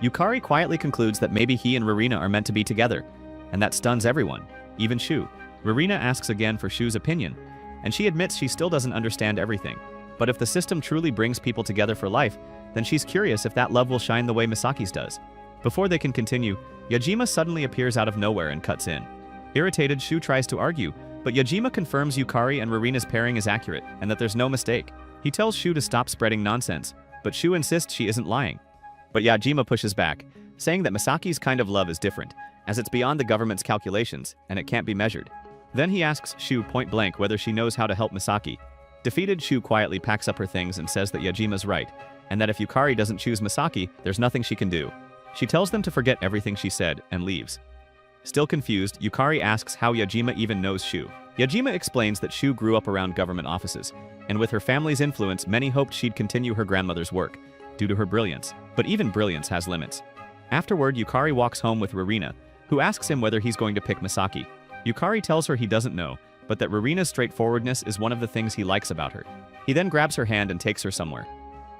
Yukari quietly concludes that maybe he and Rurina are meant to be together, and that stuns everyone, even Shu. Rurina asks again for Shu's opinion, and she admits she still doesn't understand everything. But if the system truly brings people together for life, then she's curious if that love will shine the way Misaki's does. Before they can continue, Yajima suddenly appears out of nowhere and cuts in. Irritated, Shu tries to argue, but Yajima confirms Yukari and Rurina's pairing is accurate and that there's no mistake. He tells Shu to stop spreading nonsense, but Shu insists she isn't lying. But Yajima pushes back, saying that Misaki's kind of love is different, as it's beyond the government's calculations and it can't be measured. Then he asks Shu point blank whether she knows how to help Misaki. Defeated, Shu quietly packs up her things and says that Yajima's right, and that if Yukari doesn't choose Misaki, there's nothing she can do. She tells them to forget everything she said and leaves. Still confused, Yukari asks how Yajima even knows Shu. Yajima explains that Shu grew up around government offices, and with her family's influence, many hoped she'd continue her grandmother's work, due to her brilliance. But even brilliance has limits. Afterward, Yukari walks home with Rurina, who asks him whether he's going to pick Misaki. Yukari tells her he doesn't know, but that Rurina's straightforwardness is one of the things he likes about her. He then grabs her hand and takes her somewhere.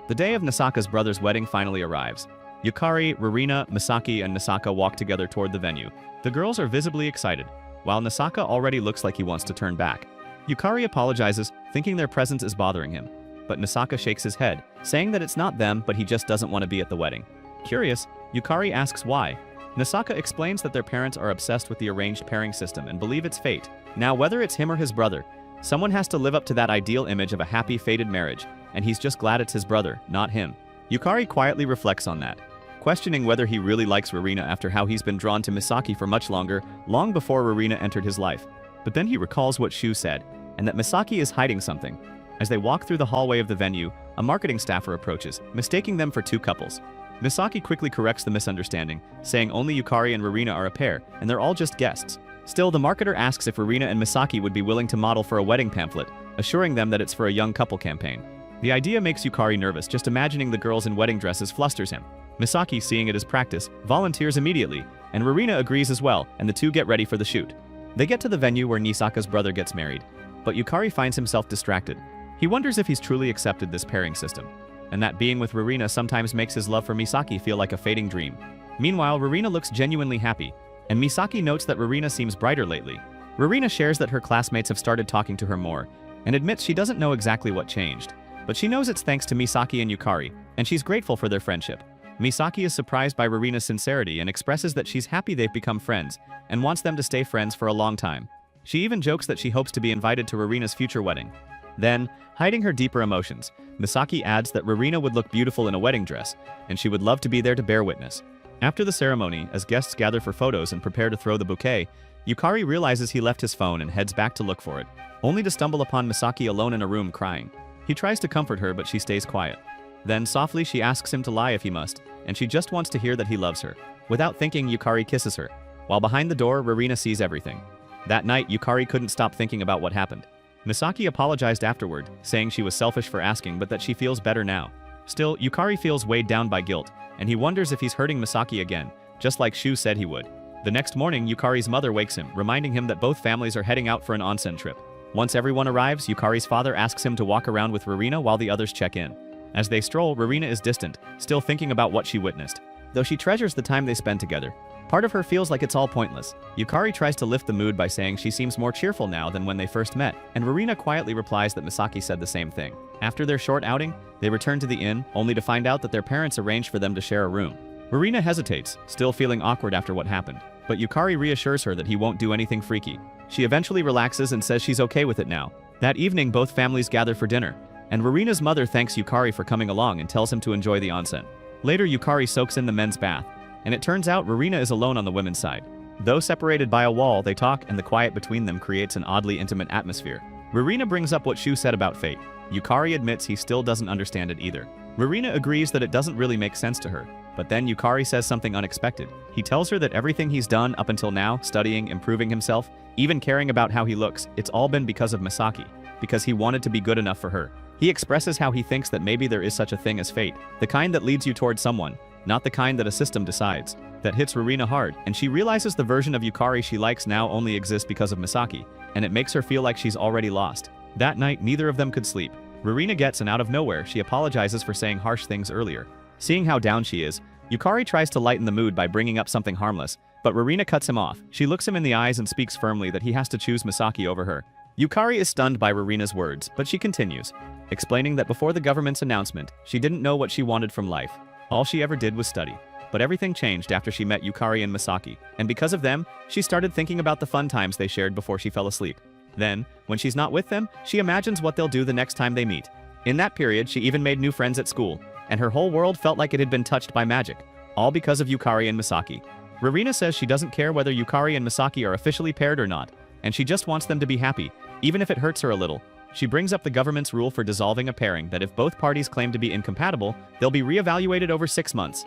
The day of Nasaka's brother's wedding finally arrives. Yukari, Rurina, Misaki, and Nasaka walk together toward the venue. The girls are visibly excited, while Nasaka already looks like he wants to turn back. Yukari apologizes, thinking their presence is bothering him, but Nasaka shakes his head, saying that it's not them but he just doesn't want to be at the wedding. Curious, Yukari asks why. Nasaka explains that their parents are obsessed with the arranged pairing system and believe it's fate. Now, whether it's him or his brother, someone has to live up to that ideal image of a happy, fated marriage, and he's just glad it's his brother, not him. Yukari quietly reflects on that, questioning whether he really likes Rurina after how he's been drawn to Misaki for much longer, long before Rurina entered his life. But then he recalls what Shu said, and that Misaki is hiding something. As they walk through the hallway of the venue, a marketing staffer approaches, mistaking them for two couples. Misaki quickly corrects the misunderstanding, saying only Yukari and Rurina are a pair, and they're all just guests. Still, the marketer asks if Rurina and Misaki would be willing to model for a wedding pamphlet, assuring them that it's for a young couple campaign. The idea makes Yukari nervous, just imagining the girls in wedding dresses flusters him. Misaki, seeing it as practice, volunteers immediately, and Rurina agrees as well, and the two get ready for the shoot. They get to the venue where Nisaka's brother gets married, but Yukari finds himself distracted. He wonders if he's truly accepted this pairing system, and that being with Rurina sometimes makes his love for Misaki feel like a fading dream. Meanwhile, Rurina looks genuinely happy, and Misaki notes that Rurina seems brighter lately. Rurina shares that her classmates have started talking to her more, and admits she doesn't know exactly what changed, but she knows it's thanks to Misaki and Yukari, and she's grateful for their friendship. Misaki is surprised by Rurina's sincerity and expresses that she's happy they've become friends, and wants them to stay friends for a long time. She even jokes that she hopes to be invited to Rurina's future wedding. Then, hiding her deeper emotions, Misaki adds that Rurina would look beautiful in a wedding dress, and she would love to be there to bear witness. After the ceremony, as guests gather for photos and prepare to throw the bouquet, Yukari realizes he left his phone and heads back to look for it, only to stumble upon Misaki alone in a room crying. He tries to comfort her, but she stays quiet. Then, softly, she asks him to lie if he must, and she just wants to hear that he loves her. Without thinking, Yukari kisses her, while behind the door, Rurina sees everything. That night, Yukari couldn't stop thinking about what happened. Misaki apologized afterward, saying she was selfish for asking but that she feels better now. Still, Yukari feels weighed down by guilt, and he wonders if he's hurting Misaki again, just like Shu said he would. The next morning, Yukari's mother wakes him, reminding him that both families are heading out for an onsen trip. Once everyone arrives, Yukari's father asks him to walk around with Rurina while the others check in. As they stroll, Rurina is distant, still thinking about what she witnessed. Though she treasures the time they spend together, part of her feels like it's all pointless. Yukari tries to lift the mood by saying she seems more cheerful now than when they first met, and Rurina quietly replies that Misaki said the same thing. After their short outing, they return to the inn, only to find out that their parents arranged for them to share a room. Rurina hesitates, still feeling awkward after what happened, but Yukari reassures her that he won't do anything freaky. She eventually relaxes and says she's okay with it now. That evening, both families gather for dinner, and Rurina's mother thanks Yukari for coming along and tells him to enjoy the onsen. Later, Yukari soaks in the men's bath, and it turns out Rurina is alone on the women's side. Though separated by a wall, they talk, and the quiet between them creates an oddly intimate atmosphere. Rurina brings up what Shu said about fate. Yukari admits he still doesn't understand it either. Rurina agrees that it doesn't really make sense to her, but then Yukari says something unexpected. He tells her that everything he's done up until now, studying, improving himself, even caring about how he looks, it's all been because of Misaki, because he wanted to be good enough for her. He expresses how he thinks that maybe there is such a thing as fate, the kind that leads you towards someone, not the kind that a system decides. That hits Rurina hard, and she realizes the version of Yukari she likes now only exists because of Misaki, and it makes her feel like she's already lost. That night, neither of them could sleep. Rurina gets, and out of nowhere, she apologizes for saying harsh things earlier. Seeing how down she is, Yukari tries to lighten the mood by bringing up something harmless, but Rurina cuts him off. She looks him in the eyes and speaks firmly that he has to choose Misaki over her. Yukari is stunned by Rurina's words, but she continues, explaining that before the government's announcement, she didn't know what she wanted from life. All she ever did was study. But everything changed after she met Yukari and Misaki, and because of them, she started thinking about the fun times they shared before she fell asleep. Then, when she's not with them, she imagines what they'll do the next time they meet. In that period, she even made new friends at school, and her whole world felt like it had been touched by magic, all because of Yukari and Misaki. Rurina says she doesn't care whether Yukari and Misaki are officially paired or not, and she just wants them to be happy, even if it hurts her a little. She brings up the government's rule for dissolving a pairing that if both parties claim to be incompatible, they'll be reevaluated over 6 months.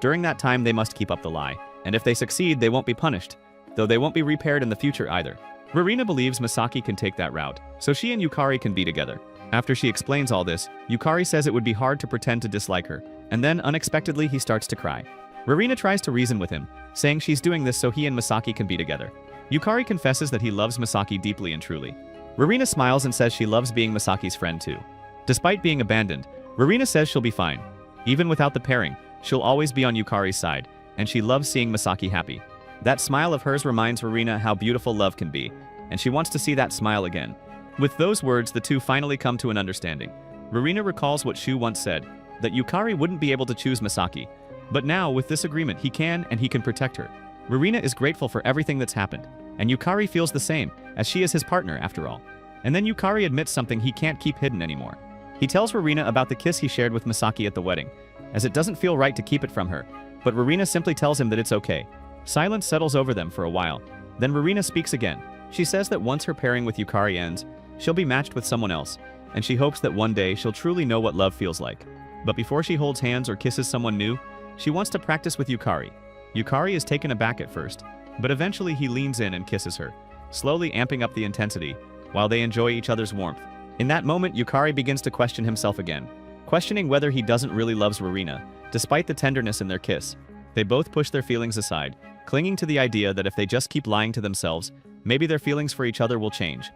During that time, they must keep up the lie, and if they succeed, they won't be punished, though they won't be repaired in the future either. Rurina believes Misaki can take that route, so she and Yukari can be together. After she explains all this, Yukari says it would be hard to pretend to dislike her, and then unexpectedly he starts to cry. Rurina tries to reason with him, saying she's doing this so he and Misaki can be together. Yukari confesses that he loves Misaki deeply and truly. Rurina smiles and says she loves being Misaki's friend too. Despite being abandoned, Rurina says she'll be fine. Even without the pairing, she'll always be on Yukari's side, and she loves seeing Misaki happy. That smile of hers reminds Rurina how beautiful love can be, and she wants to see that smile again. With those words, the two finally come to an understanding. Rurina recalls what Shu once said, that Yukari wouldn't be able to choose Misaki. But now, with this agreement, he can, and he can protect her. Rurina is grateful for everything that's happened, and Yukari feels the same, as she is his partner after all. And then Yukari admits something he can't keep hidden anymore. He tells Rurina about the kiss he shared with Misaki at the wedding, as it doesn't feel right to keep it from her, but Rurina simply tells him that it's okay. Silence settles over them for a while. Then Rurina speaks again, She says that once her pairing with Yukari ends, she'll be matched with someone else, and she hopes that one day she'll truly know what love feels like. But before she holds hands or kisses someone new, she wants to practice with Yukari. Yukari is taken aback at first, but eventually he leans in and kisses her, slowly amping up the intensity, while they enjoy each other's warmth. In that moment, Yukari begins to question himself again, questioning whether he doesn't really loves Rowena, despite the tenderness in their kiss. They both push their feelings aside, clinging to the idea that if they just keep lying to themselves, maybe their feelings for each other will change.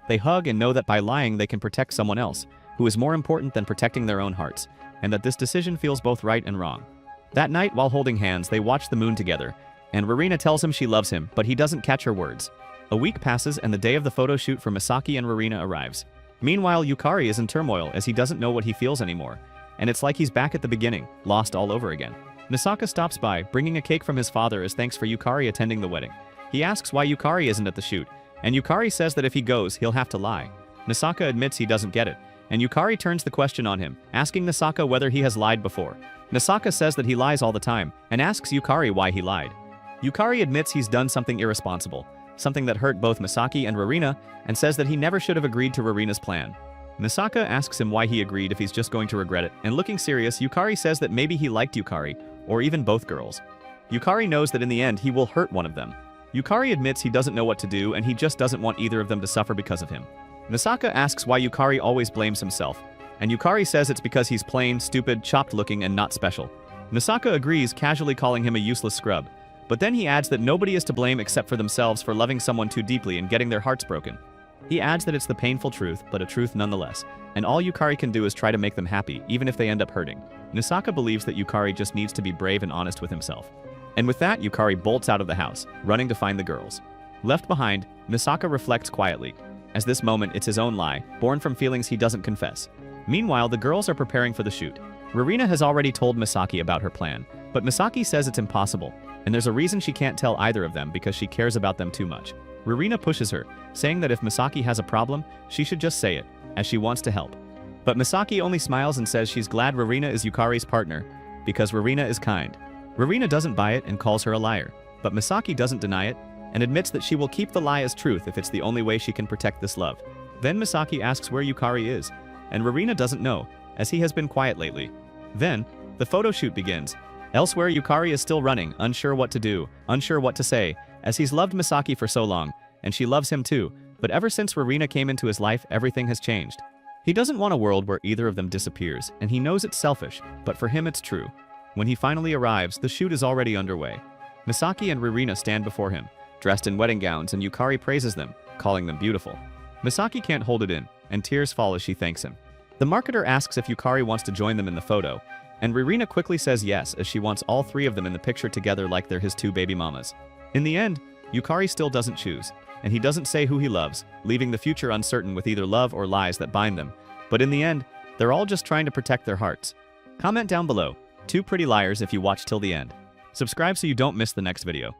They hug and know that by lying they can protect someone else, who is more important than protecting their own hearts, and that this decision feels both right and wrong. That night, while holding hands, they watch the moon together, and Rowena tells him she loves him, but he doesn't catch her words. A week passes and the day of the photo shoot for Misaki and Rowena arrives. Meanwhile, Yukari is in turmoil as he doesn't know what he feels anymore, and it's like he's back at the beginning, lost all over again. Misaka stops by, bringing a cake from his father as thanks for Yukari attending the wedding. He asks why Yukari isn't at the shoot, and Yukari says that if he goes, he'll have to lie. Misaka admits he doesn't get it, and Yukari turns the question on him, asking Misaka whether he has lied before. Misaka says that he lies all the time, and asks Yukari why he lied. Yukari admits he's done something irresponsible, something that hurt both Misaki and Rowena, and says that he never should have agreed to Rowena's plan. Misaka asks him why he agreed if he's just going to regret it, and looking serious, Yukari says that maybe he liked Yukari, or even both girls. Yukari knows that in the end he will hurt one of them. Yukari admits he doesn't know what to do and he just doesn't want either of them to suffer because of him. Misaka asks why Yukari always blames himself, and Yukari says it's because he's plain, stupid, chopped-looking, and not special. Misaka agrees, casually calling him a useless scrub, but then he adds that nobody is to blame except for themselves for loving someone too deeply and getting their hearts broken. He adds that it's the painful truth, but a truth nonetheless, and all Yukari can do is try to make them happy, even if they end up hurting. Misaka believes that Yukari just needs to be brave and honest with himself. And with that, Yukari bolts out of the house, running to find the girls. Left behind, Misaka reflects quietly, as this moment it's his own lie, born from feelings he doesn't confess. Meanwhile, the girls are preparing for the shoot. Rowena has already told Misaki about her plan, but Misaki says it's impossible, and there's a reason she can't tell either of them because she cares about them too much. Rowena pushes her, saying that if Misaki has a problem, she should just say it, as she wants to help. But Misaki only smiles and says she's glad Rowena is Yukari's partner, because Rowena is kind. Rowena doesn't buy it and calls her a liar, but Misaki doesn't deny it, and admits that she will keep the lie as truth if it's the only way she can protect this love. Then Misaki asks where Yukari is, and Rowena doesn't know, as he has been quiet lately. Then, the photo shoot begins. Elsewhere, Yukari is still running, unsure what to do, unsure what to say, as he's loved Misaki for so long, and she loves him too, but ever since Rowena came into his life, everything has changed. He doesn't want a world where either of them disappears, and he knows it's selfish, but for him it's true. When he finally arrives, the shoot is already underway. Misaki and Rowena stand before him, dressed in wedding gowns, and Yukari praises them, calling them beautiful. Misaki can't hold it in, and tears fall as she thanks him. The marketer asks if Yukari wants to join them in the photo, and Rowena quickly says yes as she wants all three of them in the picture together like they're his two baby mamas. In the end, Yukari still doesn't choose, and he doesn't say who he loves, leaving the future uncertain with either love or lies that bind them. But in the end, they're all just trying to protect their hearts. Comment down below, 2 pretty liars if you watch till the end. Subscribe so you don't miss the next video.